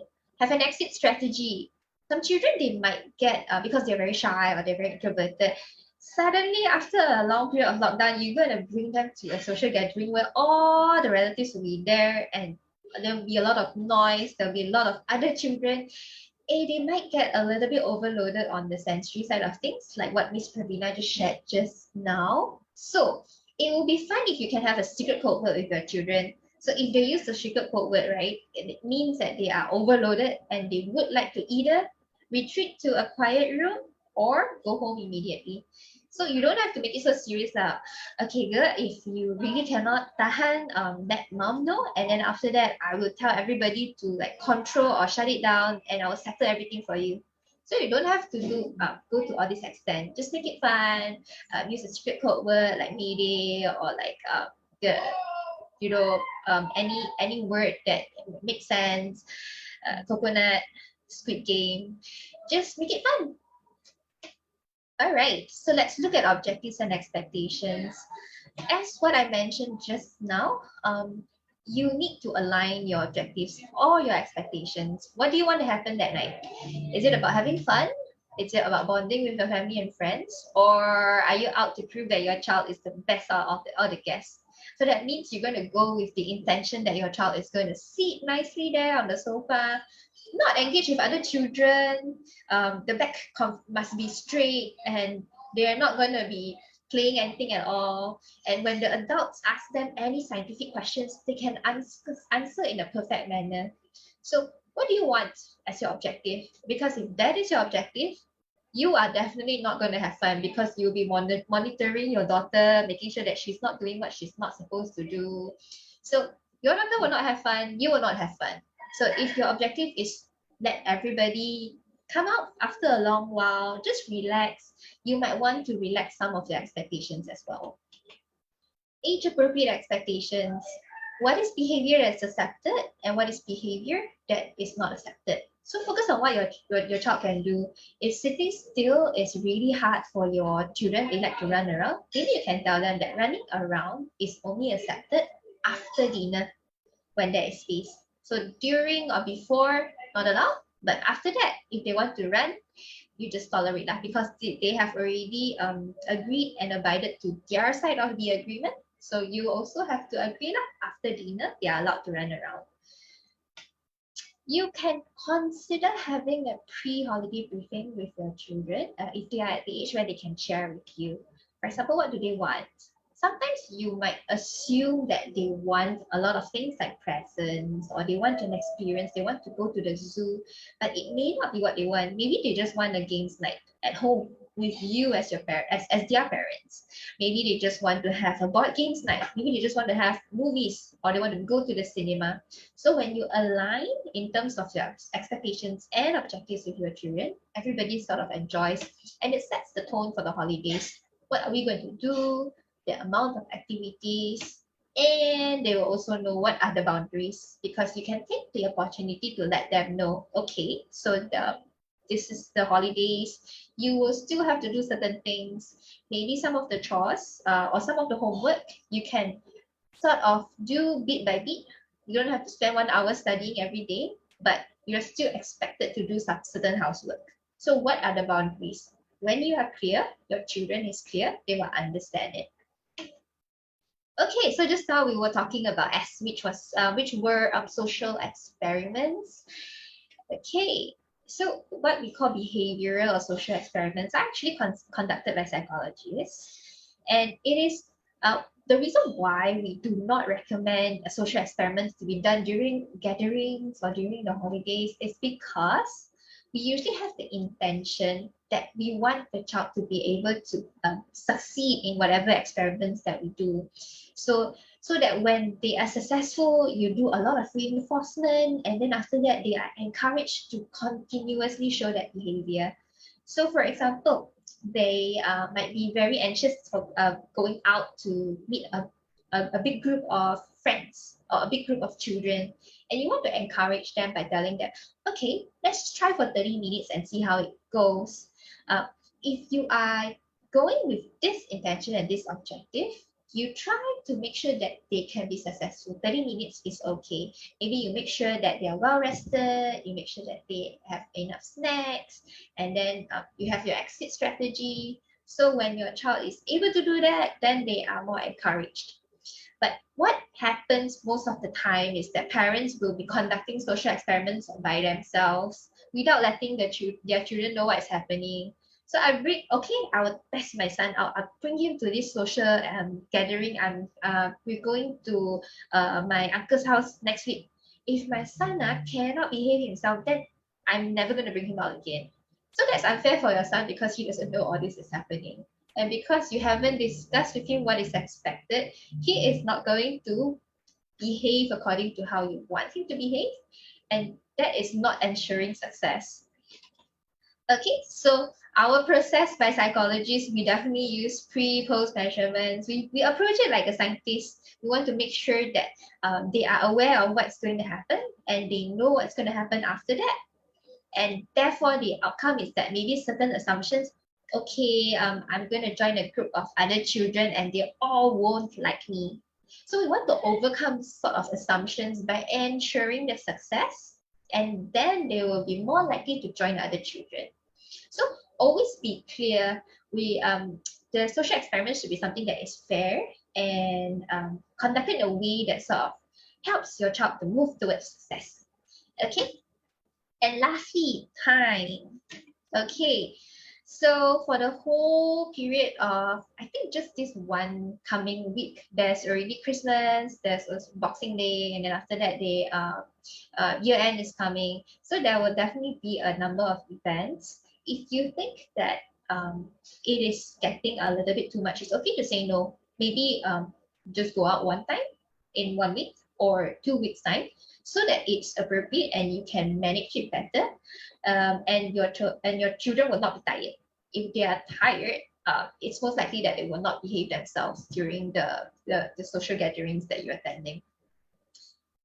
Speaker 1: have an exit strategy. Some children, they might get, because they're very shy or they're very introverted, suddenly after a long period of lockdown, you're going to bring them to a social gathering where all the relatives will be there and there'll be a lot of noise, there'll be a lot of other children. They might get a little bit overloaded on the sensory side of things, like what Miss Pravina just shared just now. So it will be fun if you can have a secret code word with your children. So if they use the secret code word, right, it means that they are overloaded and they would like to either retreat to a quiet room or go home immediately. So you don't have to make it so serious lah. Okay, girl, if you really cannot tahan, let mom know, and then after that, I will tell everybody to like control or shut it down, and I will settle everything for you. So you don't have to go to all this extent. Just make it fun. Use a secret code word like Mayday or like the any word that makes sense. Coconut, Squid Game. Just make it fun. All right, so let's look at objectives and expectations. As what I mentioned just now, you need to align your objectives or your expectations. What do you want to happen that night? Is it about having fun? Is it about bonding with your family and friends? Or are you out to prove that your child is the best out of all the guests? So that means you're going to go with the intention that your child is going to sit nicely there on the sofa, not engage with other children. The back must be straight, and they're not going to be playing anything at all. And when the adults ask them any scientific questions, they can answer in a perfect manner. So what do you want as your objective? Because if that is your objective, you are definitely not going to have fun, because you'll be monitoring your daughter, making sure that she's not doing what she's not supposed to do. So your daughter will not have fun, you will not have fun. So if your objective is let everybody come out after a long while, just relax, you might want to relax some of your expectations as well. Age appropriate expectations. What is behavior that's accepted and what is behavior that is not accepted? So focus on what your child can do. If sitting still is really hard for your children, they like to run around, maybe you can tell them that running around is only accepted after dinner when there is space. So during or before, not allowed, but after that, if they want to run, you just tolerate that, because they have already agreed and abided to their side of the agreement. So you also have to agree that after dinner, they are allowed to run around. You can consider having a pre-holiday briefing with your children if they are at the age where they can share with you. For example, what do they want? Sometimes you might assume that they want a lot of things like presents, or they want an experience, they want to go to the zoo, but it may not be what they want. Maybe they just want a games night at home with you as as their parents. Maybe they just want to have a board games night. Maybe they just want to have movies, or they want to go to the cinema. So when you align in terms of your expectations and objectives with your children, everybody sort of enjoys, and it sets the tone for the holidays. What are we going to do? The amount of activities, and they will also know what are the boundaries, because you can take the opportunity to let them know, okay, so this is the holidays, you will still have to do certain things. Maybe some of the chores or some of the homework you can sort of do bit by bit. You don't have to spend 1 hour studying every day, but you're still expected to do some certain housework. So what are the boundaries? When you are clear, your children is clear, they will understand it. Okay, so just now we were talking about which were social experiments. Okay, so what we call behavioral or social experiments are actually conducted by psychologists, and it is the reason why we do not recommend social experiments to be done during gatherings or during the holidays is because we usually have the intention that we want the child to be able to succeed in whatever experiments that we do. So that when they are successful, you do a lot of reinforcement, and then after that, they are encouraged to continuously show that behavior. So for example, they might be very anxious for going out to meet a big group of friends or a big group of children, and you want to encourage them by telling them, okay, let's try for 30 minutes and see how it goes. If you are going with this intention and this objective, you try to make sure that they can be successful. 30 minutes is okay. Maybe you make sure that they are well rested, you make sure that they have enough snacks, and then you have your exit strategy. So when your child is able to do that, then they are more encouraged. But what happens most of the time is that parents will be conducting social experiments by themselves without letting their children know what is happening. So I will test my son out. I'll bring him to this social gathering. We're going to my uncle's house next week. If my son cannot behave himself, then I'm never going to bring him out again. So that's unfair for your son because he doesn't know all this is happening. And because you haven't discussed with him what is expected, he is not going to behave according to how you want him to behave. And that is not ensuring success. Okay, so our process by psychologists, we definitely use pre-post measurements. We approach it like a scientist. We want to make sure that they are aware of what's going to happen and they know what's going to happen after that. And therefore, the outcome is that maybe certain assumptions, okay, I'm going to join a group of other children and they all won't like me. So we want to overcome sort of assumptions by ensuring their success, and then they will be more likely to join other children. So always be clear. The social experiment should be something that is fair and conducted in a way that sort of helps your child to move towards success. Okay. And lastly, time. Okay. So for the whole period of, I think just this one coming week, there's already Christmas, there's Boxing Day, and then after that, year end is coming. So there will definitely be a number of events. If you think that it is getting a little bit too much, it's okay to say no. Maybe just go out one time in 1 week or 2 weeks time, so that it's appropriate and you can manage it better, and your children will not be tired. If they are tired, it's most likely that they will not behave themselves during the social gatherings that you're attending.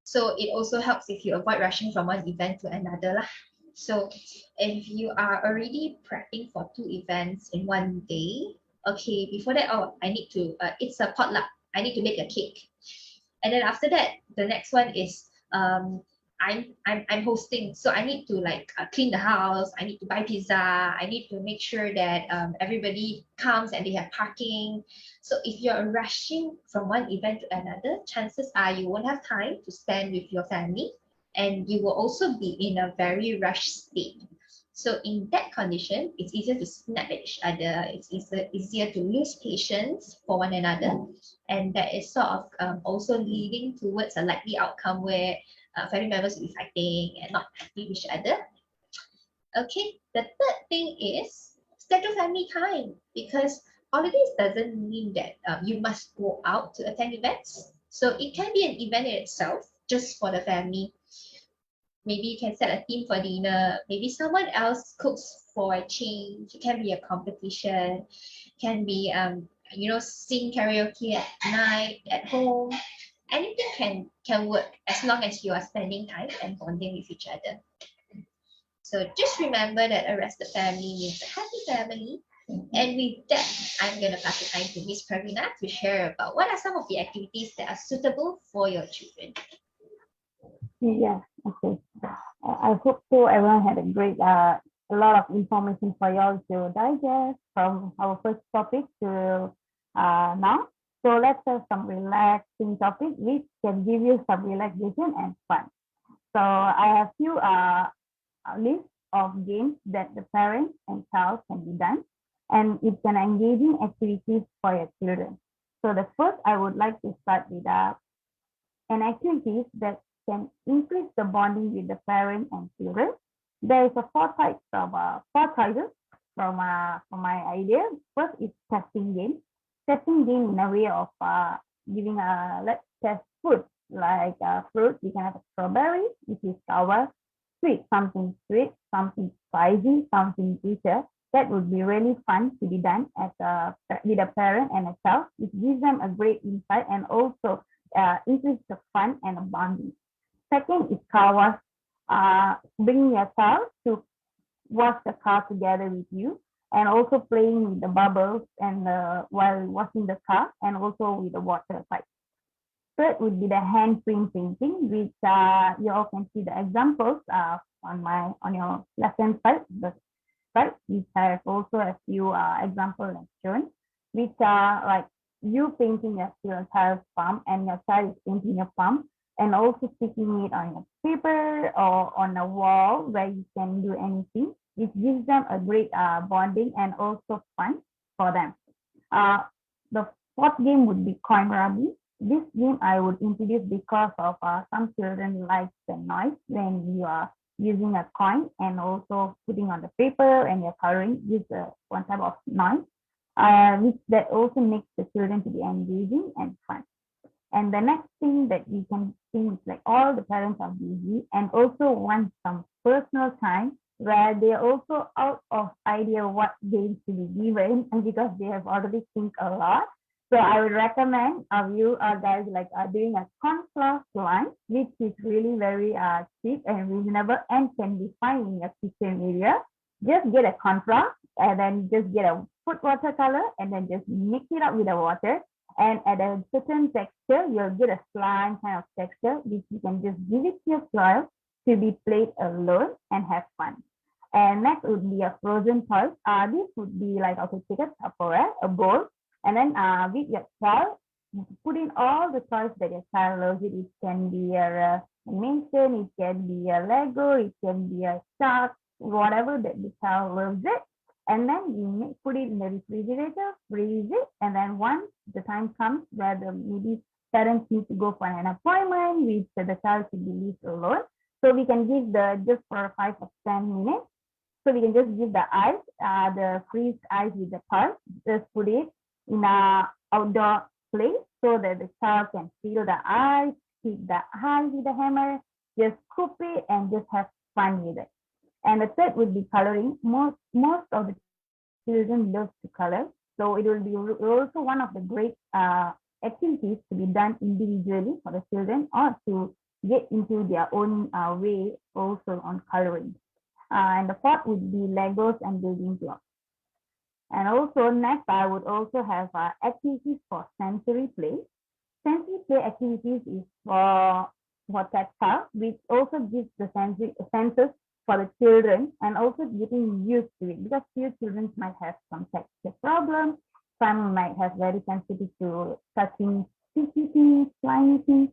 Speaker 1: So it also helps if you avoid rushing from one event to another lah. So if you are already prepping for 2 events in 1 day, okay, before that, I need to, it's a potluck. I need to make a cake. And then after that, the next one is I'm hosting, so I need to clean the house. I need to buy pizza. I need to make sure that everybody comes and they have parking. So if you're rushing from one event to another, chances are you won't have time to spend with your family, and you will also be in a very rushed state. So in that condition, it's easier to snap at each other. It's easier to lose patience for one another, and that is sort of also leading towards a likely outcome where family members will be fighting and not happy with each other. Okay, the third thing is schedule family time, because holidays doesn't mean that you must go out to attend events. So it can be an event in itself just for the family. Maybe you can set a theme for dinner. Maybe someone else cooks for a change. It can be a competition. It can be sing karaoke at night at home. Anything can work as long as you are spending time and bonding with each other. So just remember that a rested family means a happy family. And with that, I'm going to pass the time to Miss Pravina to share about what are some of the activities that are suitable for your children.
Speaker 2: Yeah, okay. I hope so. Everyone had a lot of information for y'all to digest from our first topic to now. So let's have some relaxing topic which can give you some relaxation and fun. So I have few list of games that the parents and child can be done, and it's an engaging activities for your children. So the first I would like to start with an activities that can increase the bonding with the parent and children. There is a four choices from my idea. First is testing game. Testing game in a way of giving let's test food like fruit. You can have a strawberry, which is sour, sweet, something spicy, something bitter. That would be really fun to be done as with a parent and a child. It gives them a great insight and also increase the fun and the bonding. Second is car wash. Bring your child to wash the car together with you, and also playing with the bubbles and while washing the car, and also with the water pipe. Third would be the hand print painting, which you all can see the examples on your left hand side. The side, which have also a few examples shown, which are like you painting your child's palm and your child is painting your palm, and also sticking it on your paper or on a wall where you can do anything, which gives them a great bonding and also fun for them. The fourth game would be coin rubbing. This game I would introduce because of some children like the noise when you are using a coin and also putting on the paper and you're coloring. This one type of noise, which that also makes the children to be engaging and fun. And the next thing that we can think is like all the parents are busy and also want some personal time where they're also out of idea what games to be given, and because they have already think a lot. So I would recommend you guys like doing a cornflower slime, which is really very cheap and reasonable and can be found in your kitchen area. Just get a cornflower and then just get a food watercolor and then just mix it up with the water. And at a certain texture, you'll get a slime kind of texture, which you can just give it to your child to be played alone and have fun. And next would be a frozen toy. This would be like, okay, take a Tupperware, a bowl, and then with your child, put in all the toys that your child loves. It can be a animation, it can be a Lego, it can be a shark, whatever that the child loves it. And then you put it in the refrigerator, freeze it, and then once the time comes where maybe parents need to go for an appointment, which the child should be left alone. So we can give just for 5 or 10 minutes. So we can just give the ice, the freeze ice with the pulse, just put it in a outdoor place so that the child can feel the ice, hit the ice with the hammer, just scoop it and just have fun with it. And the third would be coloring. Most of the children love to color. So it will be also one of the great activities to be done individually for the children or to get into their own way also on coloring. And the fourth would be Legos and building blocks. And also next, I would also have activities for sensory play. Sensory play activities is for tactile, which also gives the senses for the children and also getting used to it, because few children might have some texture problems. Some might have very sensitive to touching sticky things, slimy things.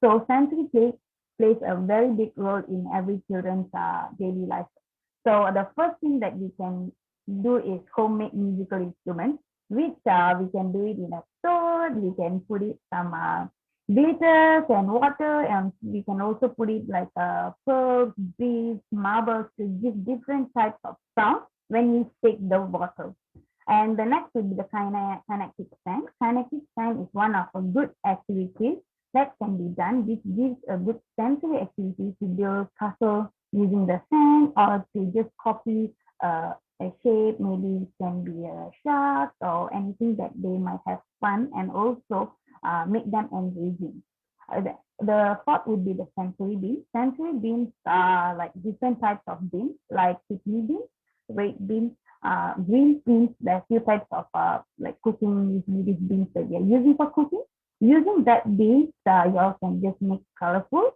Speaker 2: So sensory play plays a very big role in every children's daily life. So the first thing that we can do is homemade musical instruments, which we can do it in a store. We can put it some glitters and water, and we can also put it like pearls, beads, marbles to give different types of sound when you shake the bottle. And the next would be the kinetic sand. Kinetic sand is one of a good activities that can be done, which gives a good sensory activity to build castle using the sand or to just copy a shape. Maybe it can be a shark or anything that they might have fun and also make them engaging. The fourth would be the sensory beans. Sensory beans are like different types of beans, like kidney beans, red beans, green beans. There are few types of like cooking, usually these beans that we are using for cooking. Using that beans, you all can just make it colorful,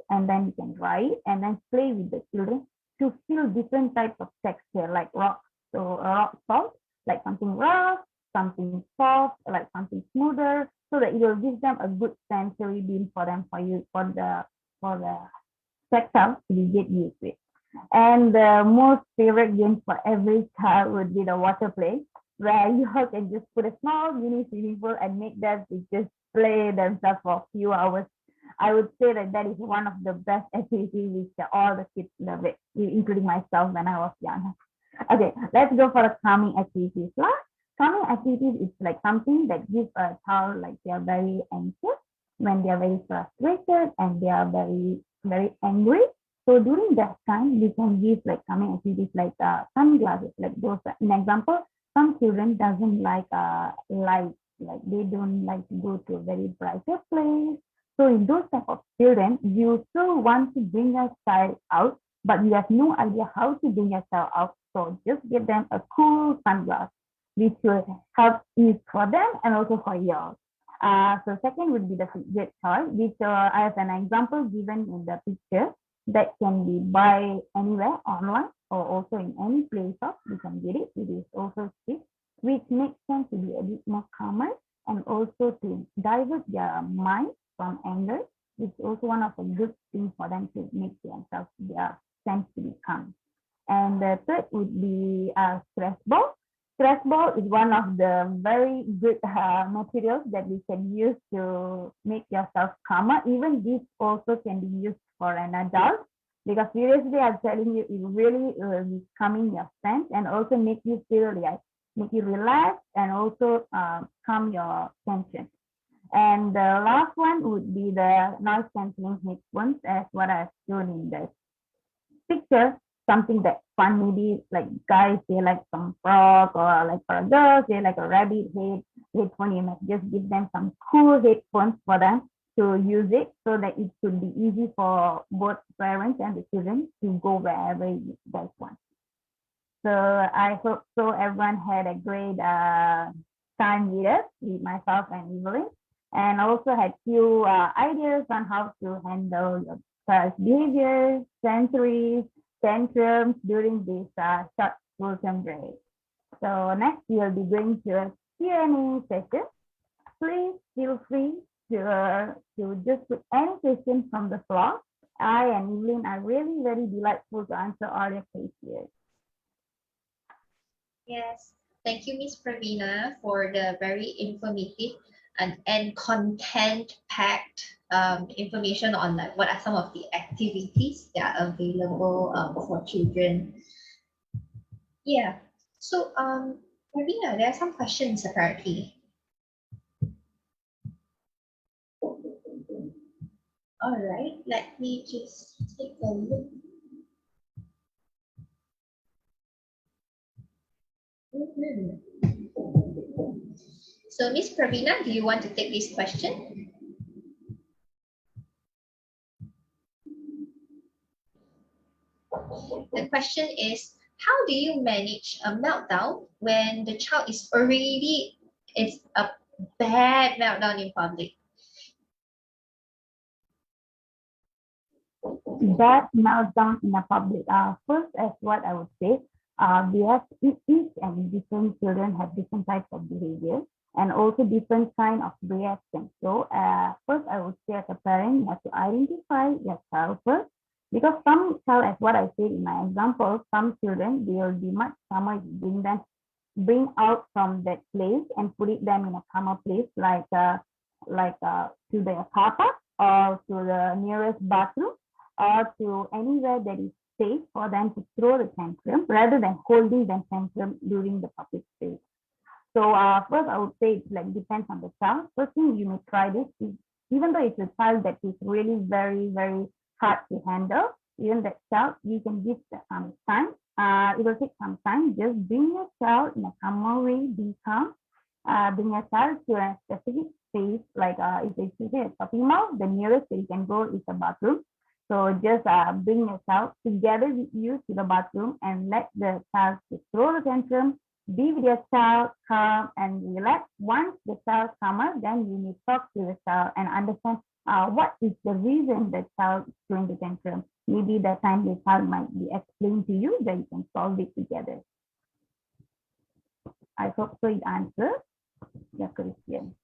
Speaker 2: and then you can dry it and then play with the children to feel different types of texture, like rock, so rock salt, like something rough, something soft, like something smoother, so that it will give them a good sensory bean for them, for the tactile to get used to it. And the most favorite game for every child would be the water play, where you can just put a small mini swimming pool and make them to just play themselves for a few hours. I would say that that is one of the best activities which all the kids love it, including myself when I was young. Okay, let's go for the calming activities. Calming activities is like something that gives a child like they are very anxious, when they are very frustrated and they are very, very angry. So during that time, we can give like calming activities like sunglasses, like those. An example, some children doesn't like light, like they don't like to go to a very brighter place. So in those type of children, you still want to bring your child out, but you have no idea how to bring your child out. So just give them a cool sunglass, which will help ease for them and also for you. So second would be the fidget toy, which I have an example given in the picture that can be buy anywhere online or also in any place shop. You can get it. It is also cheap, which makes them to be a bit more calmer and also to divert their mind from anger, which is also one of the good things for them to make themselves their sense to be calm. And the third would be a stress ball. Stress ball is one of the very good materials that we can use to make yourself calmer. Even this also can be used for an adult, because seriously, I'm telling you, it really will be calming your sense and also make you feel like, make you relax and also calm your tension. And the last one would be the noise cancelling headphones, as what I've shown in the picture. Something that's fun, maybe like guys they like some frog, or like for a girl they like a rabbit headphone. You must just give them some cool headphones for them to use it, so that it should be easy for both parents and the children to go wherever you guys want. So I hope so everyone had a great time with us, with myself and Evelyn, and also had few ideas on how to handle your child's behavior, sensories, tantrums during this short school term break. So next we will be going to a Q&A session. Please feel free to just put any questions from the floor. I and Evelyn are really very delightful to answer all your questions.
Speaker 1: Yes, thank you, Miss Pravina, for the very informative and content-packed information on like what are some of the activities that are available for children. Yeah. So Pravina, there are some questions apparently. All right, let me just take a look. So Miss Pravina, do you want to take this question? The question is, how do you manage a meltdown when the child is already, it's a bad meltdown in public?
Speaker 2: That meltdown in a public. First, as what I would say, we have each and different children have different types of behavior and also different kind of reaction. So first, I would say as a parent, you have to identify your child first, because some child, as what I said in my example, some children they will be much calmer. Bring out from that place and put it them in a calmer place, like to the car park or to the nearest bathroom or to anywhere that is safe for them to throw the tantrum, rather than holding the tantrum during the public space. So first I would say it like depends on the child. First thing you may try this is, even though it's a child that is really very, very hard to handle, even that child, you can give some time. It will take some time. Just bring your child in a calmer way, be calm. Bring your child to a specific space, like if it's a shopping mall, the nearest that you can go is the bathroom. So just bring your child together with you to the bathroom and let the child throw the tantrum, be with your child, calm and relax. Once the child calmer, then you need to talk to the child and understand what is the reason the child is throwing the tantrum. Maybe the time the child might be explained to you, then you can solve it together. I hope so it answers your question.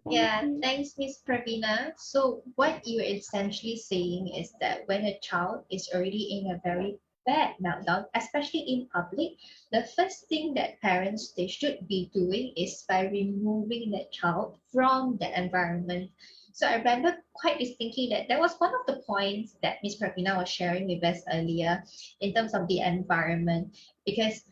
Speaker 1: Yeah, thanks, Miss Pravina. So what you're essentially saying is that when a child is already in a very bad meltdown, especially in public, the first thing that parents they should be doing is by removing the child from the environment. So I remember quite distinctly that that was one of the points that Miss Pravina was sharing with us earlier in terms of the environment, because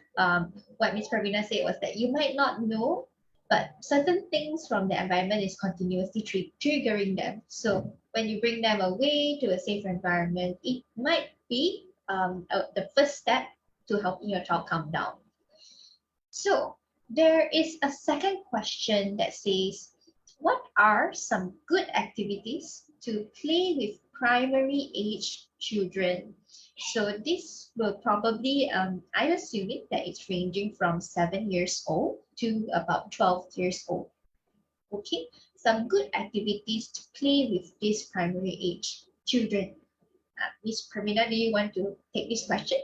Speaker 1: what Miss Pravina said was that you might not know, but certain things from the environment is continuously triggering them. So when you bring them away to a safer environment, it might be the first step to helping your child calm down. So there is a second question that says, what are some good activities to play with primary age children? So this will probably, I'm assuming that it's ranging from 7 years old to about 12 years old. Okay, some good activities to play with these primary age children. Miss Pramina, do you want to take this question?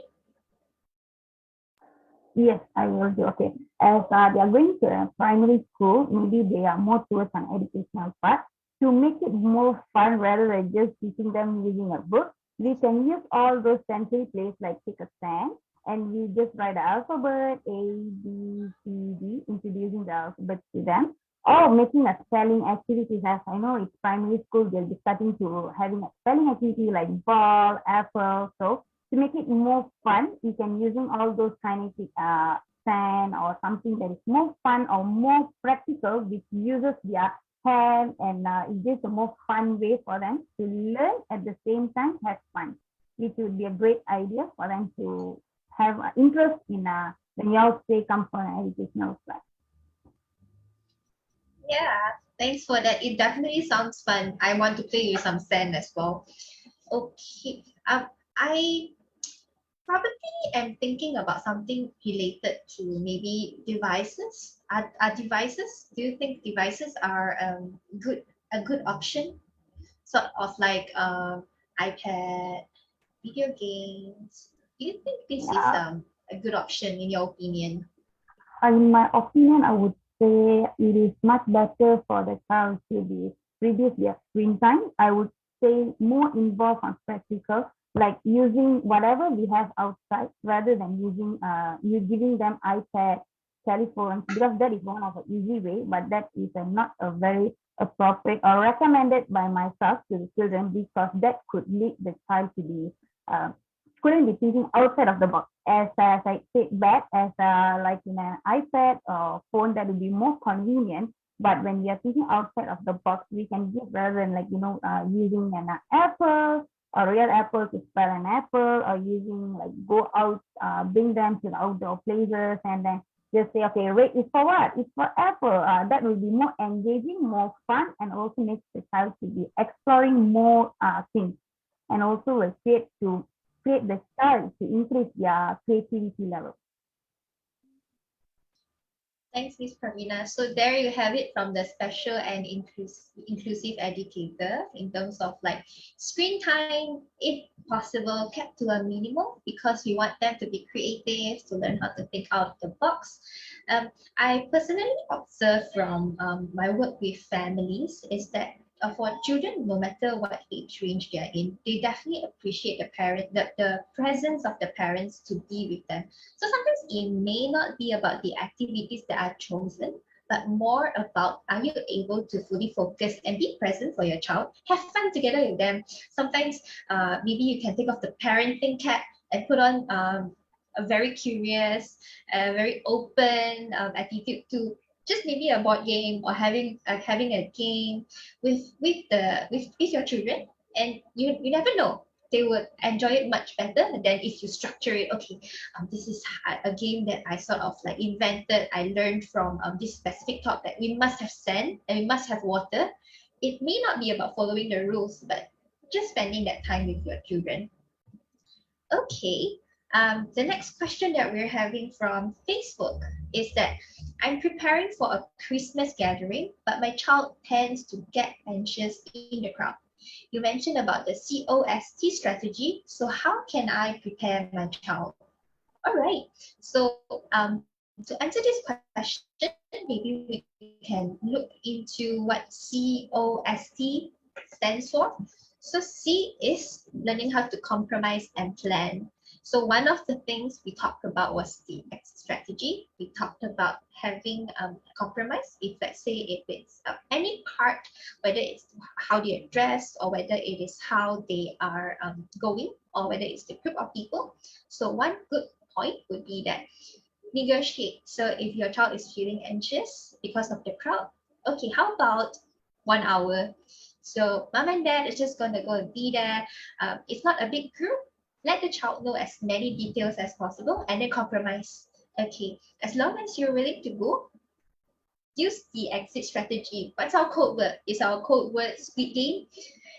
Speaker 2: Yes, I will do. Okay. As they are going to a primary school, maybe they are more towards an educational part. To make it more fun rather than just teaching them using a book, we can use all those sensory plays like take a stand and we just write the alphabet A, B, C, D, introducing the alphabet to them. Or making a spelling activity. As I know it's primary school, they'll be starting to having a spelling activity like ball, apple. So to make it more fun, you can using all those kinetic sand or something that is more fun or more practical, which uses their hand and it gives a more fun way for them to learn at the same time have fun, which would be a great idea for them to have interest in when you all say come for an educational class.
Speaker 1: Yeah, thanks for that. It definitely sounds fun. I want to play with some sand as well. Okay. I probably am thinking about something related to maybe devices. Are devices? Do you think devices are a good option? Sort of like iPad, video games. Do you think this is
Speaker 2: Yeah.
Speaker 1: a good option in your opinion?
Speaker 2: In my opinion, I would say it is much better for the child to be reduce their screen time. I would say more involved on practical, like using whatever we have outside rather than using you giving them iPad, telephones, because that is one of the easy way, but that is not a very appropriate or recommended by myself to the children because that could lead the child to be couldn't be thinking outside of the box. As I said back, as like in an iPad or phone, that would be more convenient. But when we are thinking outside of the box, we can give rather than like using an apple or real apple to spell an apple, or using like go out, bring them to the outdoor places, and then just say, okay, red is for what? It's for apple. That will be more engaging, more fun, and also makes the child to be exploring more things, and also will create the child to increase their creativity level.
Speaker 1: Thanks, Ms. Pravina. So there you have it from the special and inclusive educator in terms of like screen time, if possible, kept to a minimum because we want them to be creative, to learn how to think out of the box. I personally observe from my work with families is that for children, no matter what age range they're in, they definitely appreciate the presence of the parents to be with them. So sometimes it may not be about the activities that are chosen, but more about are you able to fully focus and be present for your child, have fun together with them. Sometimes maybe you can think of the parenting cap and put on a very curious, very open attitude to just maybe a board game or having a game with your children, and you never know. they would enjoy it much better than if you structure it. Okay, this is a game that I sort of like invented. I learned from this specific talk that we must have sand and we must have water. It may not be about following the rules, but just spending that time with your children. Okay, the next question that we're having from Facebook is that I'm preparing for a Christmas gathering, but my child tends to get anxious in the crowd. You mentioned about the COST strategy. So how can I prepare my child? All right. So to answer this question, maybe we can look into what COST stands for. So C is learning how to compromise and plan. So one of the things we talked about was the exit strategy. We talked about having a compromise. If let's say if it's any part, whether it's how they are dressed or whether it is how they are going or whether it's the group of people. So one good point would be that negotiate. So if your child is feeling anxious because of the crowd, okay, how about 1 hour? So mom and dad is just going to go and be there. It's not a big group. Let the child know as many details as possible and then compromise. Okay, as long as you're willing to go, use the exit strategy. What's our code word? Is our code word Squid Game?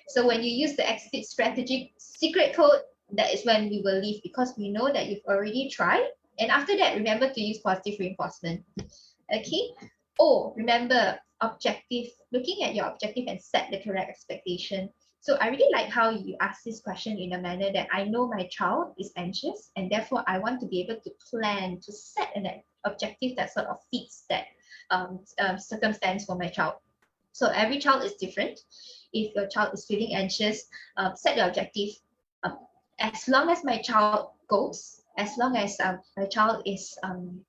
Speaker 1: So when you use the exit strategy secret code, that is when we will leave because we know that you've already tried. And after that, remember to use positive reinforcement. Okay. Oh, remember objective, looking at your objective and set the correct expectation. So I really like how you ask this question in a manner that I know my child is anxious and therefore I want to be able to plan, to set an objective that sort of fits that circumstance for my child. So every child is different. If your child is feeling anxious, set the objective. As long as my child goes, as long as my child is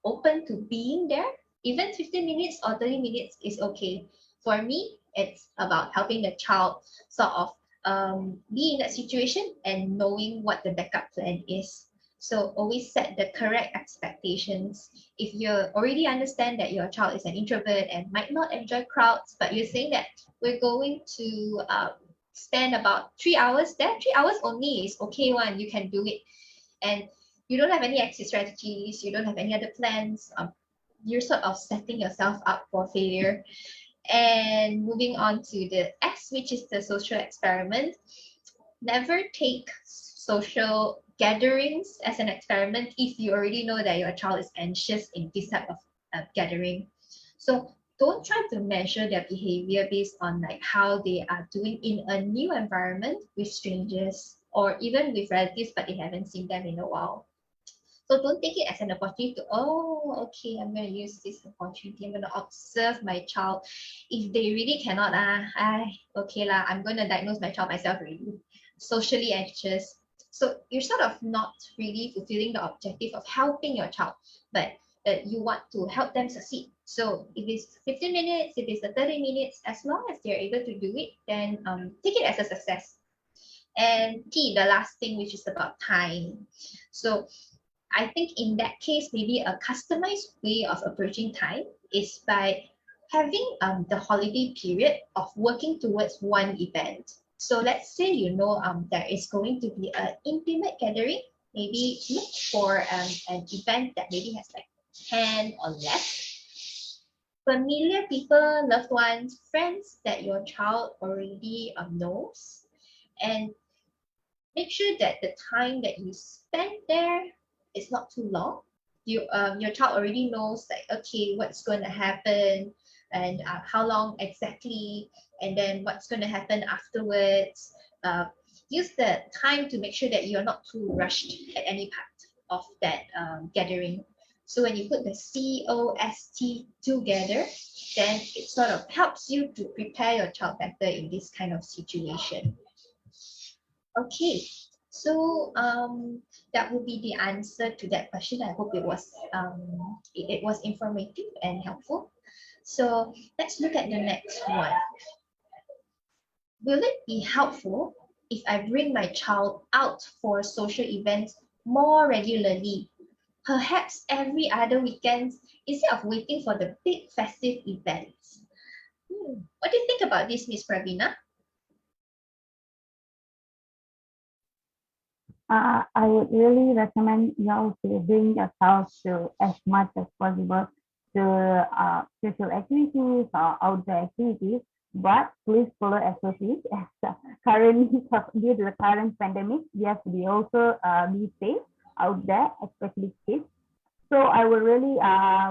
Speaker 1: open to being there, even 15 minutes or 30 minutes is okay. For me, it's about helping the child sort of be in that situation and knowing what the backup plan is. So always set the correct expectations. If you already understand that your child is an introvert and might not enjoy crowds, but you're saying that we're going to spend about 3 hours there, 3 hours only is okay one, you can do it. And you don't have any exit strategies, you don't have any other plans, you're sort of setting yourself up for failure. And moving on to the S, which is the social experiment. Never take social gatherings as an experiment if you already know that your child is anxious in this type of gathering. So don't try to measure their behavior based on like how they are doing in a new environment with strangers or even with relatives, but they haven't seen them in a while. So don't take it as an opportunity to, oh, okay, I'm going to use this opportunity. I'm going to observe my child. If they really cannot, okay lah, I'm going to diagnose my child myself really. Socially anxious. So you're sort of not really fulfilling the objective of helping your child, but you want to help them succeed. So if it's 15 minutes, if it's 30 minutes, as long as they're able to do it, then take it as a success. And T, the last thing, which is about time. So I think in that case, maybe a customized way of approaching time is by having the holiday period of working towards one event. So let's say you know there is going to be an intimate gathering. Maybe look for an event that maybe has like 10 or less familiar people, loved ones, friends that your child already knows, and make sure that the time that you spend there is not too long. Your child already knows like, okay, what's going to happen and how long exactly, and then what's going to happen afterwards. Use the time to make sure that you're not too rushed at any part of that gathering. So when you put the COST together, then it sort of helps you to prepare your child better in this kind of situation. Okay, so that would be the answer to that question. I hope it was informative and helpful. So let's look at the next one. Will it be helpful if I bring my child out for social events more regularly, perhaps every other weekend, instead of waiting for the big festive events? What do you think about this, Miss Pravina?
Speaker 2: I would really recommend you all to bring your child to as much as possible to social activities or outdoor activities, but please follow SOPs as currently due to the current pandemic, we have to be also be safe out there, especially kids. So I would really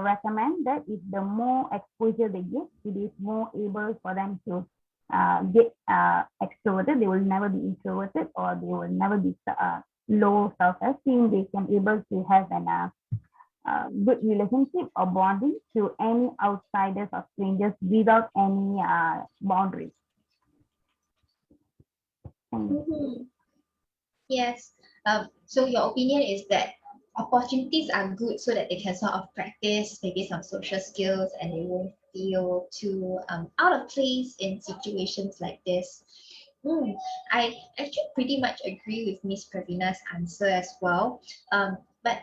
Speaker 2: recommend that if the more exposure they get, it is more able for them to get extroverted. They will never be introverted, or they will never be low self-esteem. They can able to have an good relationship or bonding to any outsiders or strangers without any boundaries.
Speaker 1: Yes. So your opinion is that opportunities are good so that they can sort of practice maybe some social skills and they won't feel too out of place in situations like this. I actually pretty much agree with Miss Pravina's answer as well. But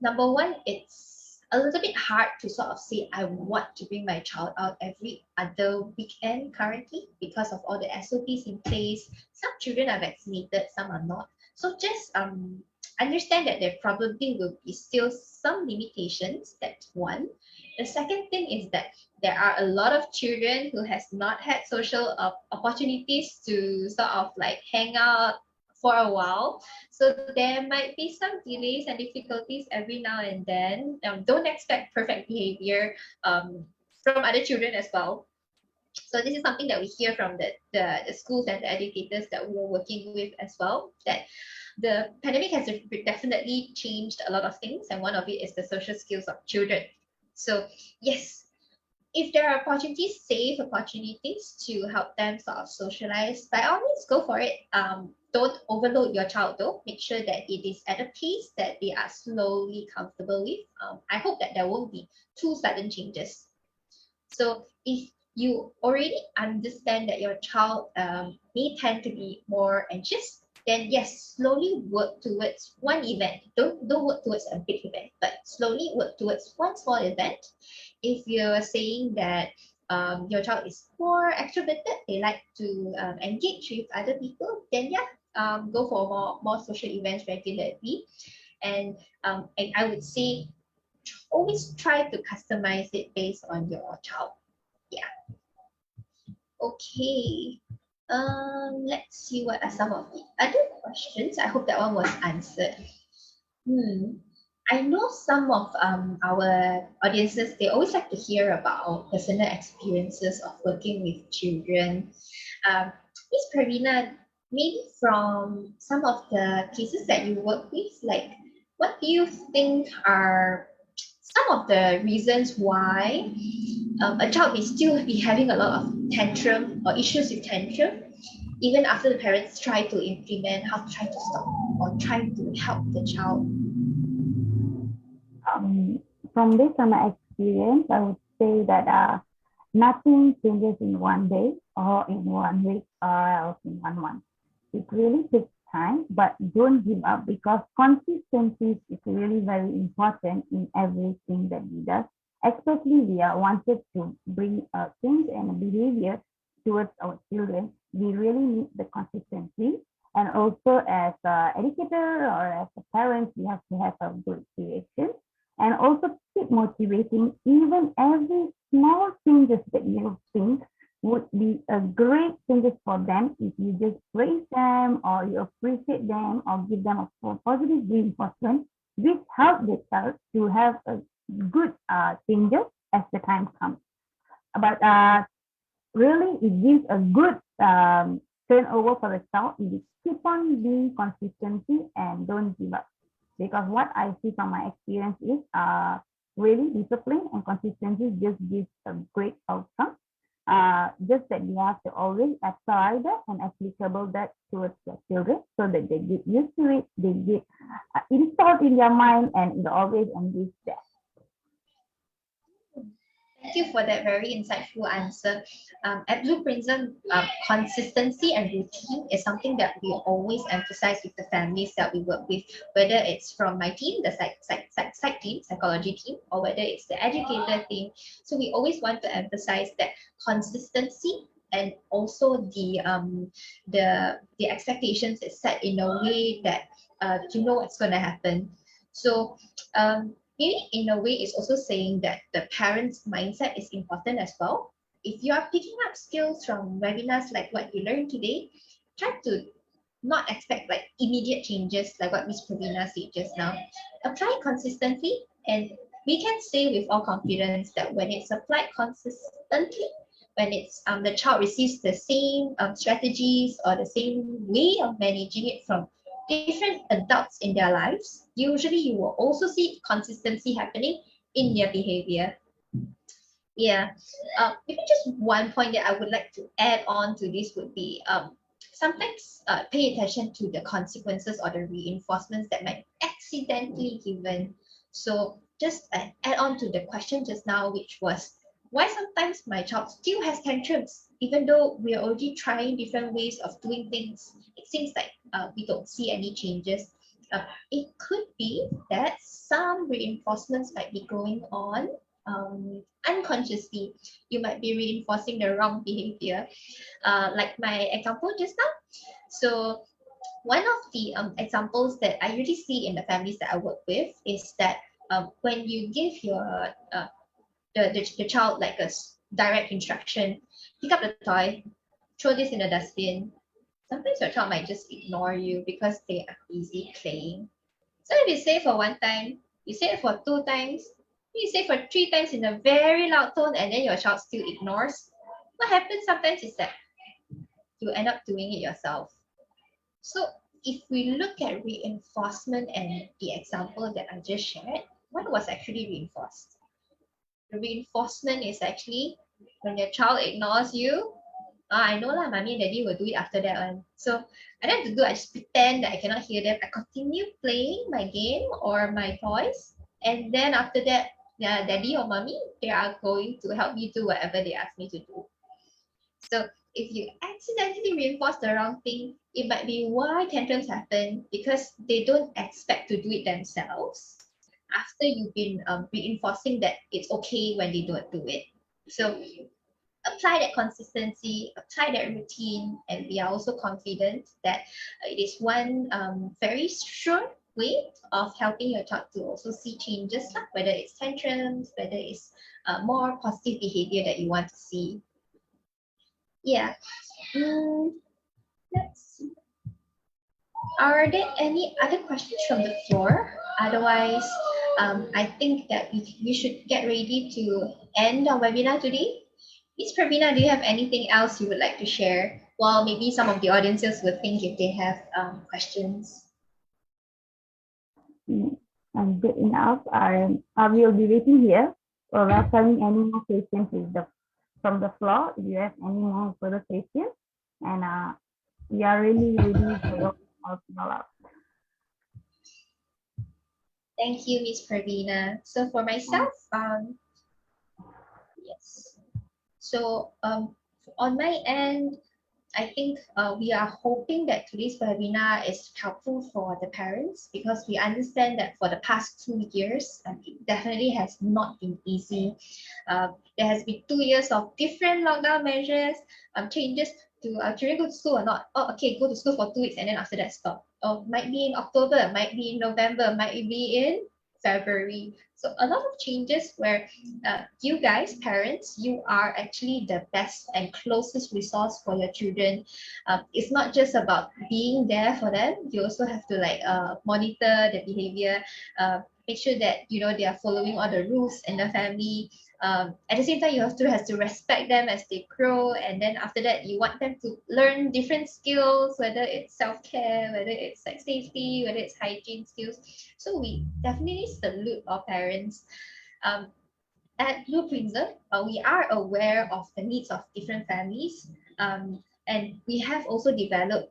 Speaker 1: number one, it's a little bit hard to sort of say I want to bring my child out every other weekend currently because of all the SOPs in place. Some children are vaccinated, some are not. So just understand that there probably will be still some limitations. That's one. The second thing is that there are a lot of children who has not had social opportunities to sort of like hang out for a while. So there might be some delays and difficulties every now and then. Don't expect perfect behavior from other children as well. So this is something that we hear from the schools and the educators that we are working with as well, that the pandemic has definitely changed a lot of things, and one of it is the social skills of children. So yes, if there are opportunities, safe opportunities to help them sort of socialize, by all means, go for it. Don't overload your child though. Make sure that it is at a pace that they are slowly comfortable with. I hope that there won't be too sudden changes. So if you already understand that your child may tend to be more anxious, then yes, slowly work towards one event. Don't work towards a big event, but slowly work towards one small event. If you're saying that your child is more extroverted, they like to engage with other people, then yeah, go for more social events regularly. And I would say always try to customize it based on your child. Yeah. Okay. Let's see what are some of the other questions. I hope that one was answered. I know some of our audiences, they always like to hear about our personal experiences of working with children. Miss Pravina, maybe from some of the cases that you work with, like what do you think are some of the reasons why a child may still be having a lot of tantrum or issues with tantrum, even after the parents try to implement how to try to stop or try to help the child?
Speaker 2: From this, from my experience, I would say that nothing changes in one day or in 1 week or else in 1 month. It really takes time, but don't give up, because consistency is really very important in everything that we do. Especially we are wanted to bring a change and a behavior towards our children. We really need the consistency. And also as an educator or as a parent, we have to have a good reaction. And also keep motivating. Even every small changes that you think would be a great changes for them if you just praise them or you appreciate them or give them a positive reinforcement, which help the child to have a good changes as the time comes. But really, it gives a good turnover for the child if you keep on being consistency and don't give up. Because what I see from my experience is really discipline and consistency just gives a great outcome. Just that we have to always apply that and applicable that towards the children so that they get used to it, they get installed in their mind, and it always engage them.
Speaker 1: Thank you for that very insightful answer. At Blueprinsm, consistency and routine is something that we always emphasize with the families that we work with, whether it's from my team, the psych team, psychology team, or whether it's the educator team. So we always want to emphasize that consistency, and also the expectations is set in a way that to know what's going to happen. So maybe in a way, it's also saying that the parents' mindset is important as well. If you are picking up skills from webinars like what you learned today, try to not expect like immediate changes like what Miss Pravina said just now. Apply consistently, and we can say with all confidence that when it's applied consistently, when it's the child receives the same strategies or the same way of managing it from different adults in their lives, usually you will also see consistency happening in their behavior. Yeah, maybe just one point that I would like to add on to this would be sometimes pay attention to the consequences or the reinforcements that might accidentally given. So just add on to the question just now, which was why sometimes my child still has tantrums, even though we are already trying different ways of doing things. It seems like we don't see any changes. It could be that some reinforcements might be going on unconsciously. You might be reinforcing the wrong behavior, like my example just now. So one of the examples that I usually see in the families that I work with is that when you give your the child like a direct instruction, pick up the toy, throw this in the dustbin. Sometimes your child might just ignore you because they are busy playing. So if you say for one time, you say it for two times, you say for three times in a very loud tone, and then your child still ignores, what happens sometimes is that you end up doing it yourself. So if we look at reinforcement and the example that I just shared, what was actually reinforced? The reinforcement is actually when your child ignores you, I know lah, mommy and daddy will do it after that one. So I don't have to do, I just pretend that I cannot hear them. I continue playing my game or my toys. And then after that, yeah, daddy or mommy, they are going to help me do whatever they ask me to do. So if you accidentally reinforce the wrong thing, it might be why tantrums happen because they don't expect to do it themselves after you've been reinforcing that it's okay when they don't do it. So apply that consistency, apply that routine, and we are also confident that it is one very sure way of helping your child to also see changes, whether it's tantrums, whether it's more positive behavior that you want to see. Yeah. Let's see. Are there any other questions from the floor? Otherwise, I think that we should get ready to end our webinar today. Miss Pravina, do you have anything else you would like to share? Well, maybe some of the audiences will think if they have questions.
Speaker 2: Good enough. I will be waiting here for welcoming any more questions from the floor. If you have any more further questions, and we are really ready for your out.
Speaker 1: Thank you, Miss Pravina. So for myself, yes. So on my end, I think we are hoping that today's webinar is helpful for the parents because we understand that for the past 2 years, it definitely has not been easy. There has been 2 years of different lockdown measures, changes to children go to school or not. Oh, okay, go to school for 2 weeks and then after that stop. Or might be in October, might be in November, might be in February. So a lot of changes where you guys, parents, you are actually the best and closest resource for your children. It's not just about being there for them. You also have to like monitor the behavior, make sure that you know they are following all the rules in the family. At the same time, you have to respect them as they grow, and then after that, you want them to learn different skills, whether it's self-care, whether it's like safety, whether it's hygiene skills. So we definitely salute our parents. At Blueprinsm, we are aware of the needs of different families, and we have also developed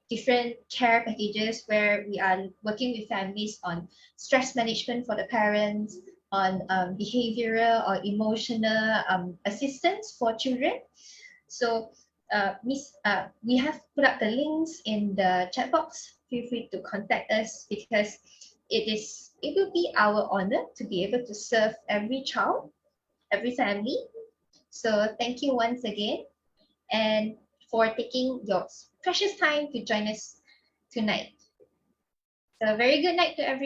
Speaker 1: different care packages where we are working with families on stress management for the parents, on behavioral or emotional assistance for children. So, we have put up the links in the chat box. Feel free to contact us because it will be our honor to be able to serve every child, every family. So thank you once again and for taking your precious time to join us tonight. So very good night to everyone.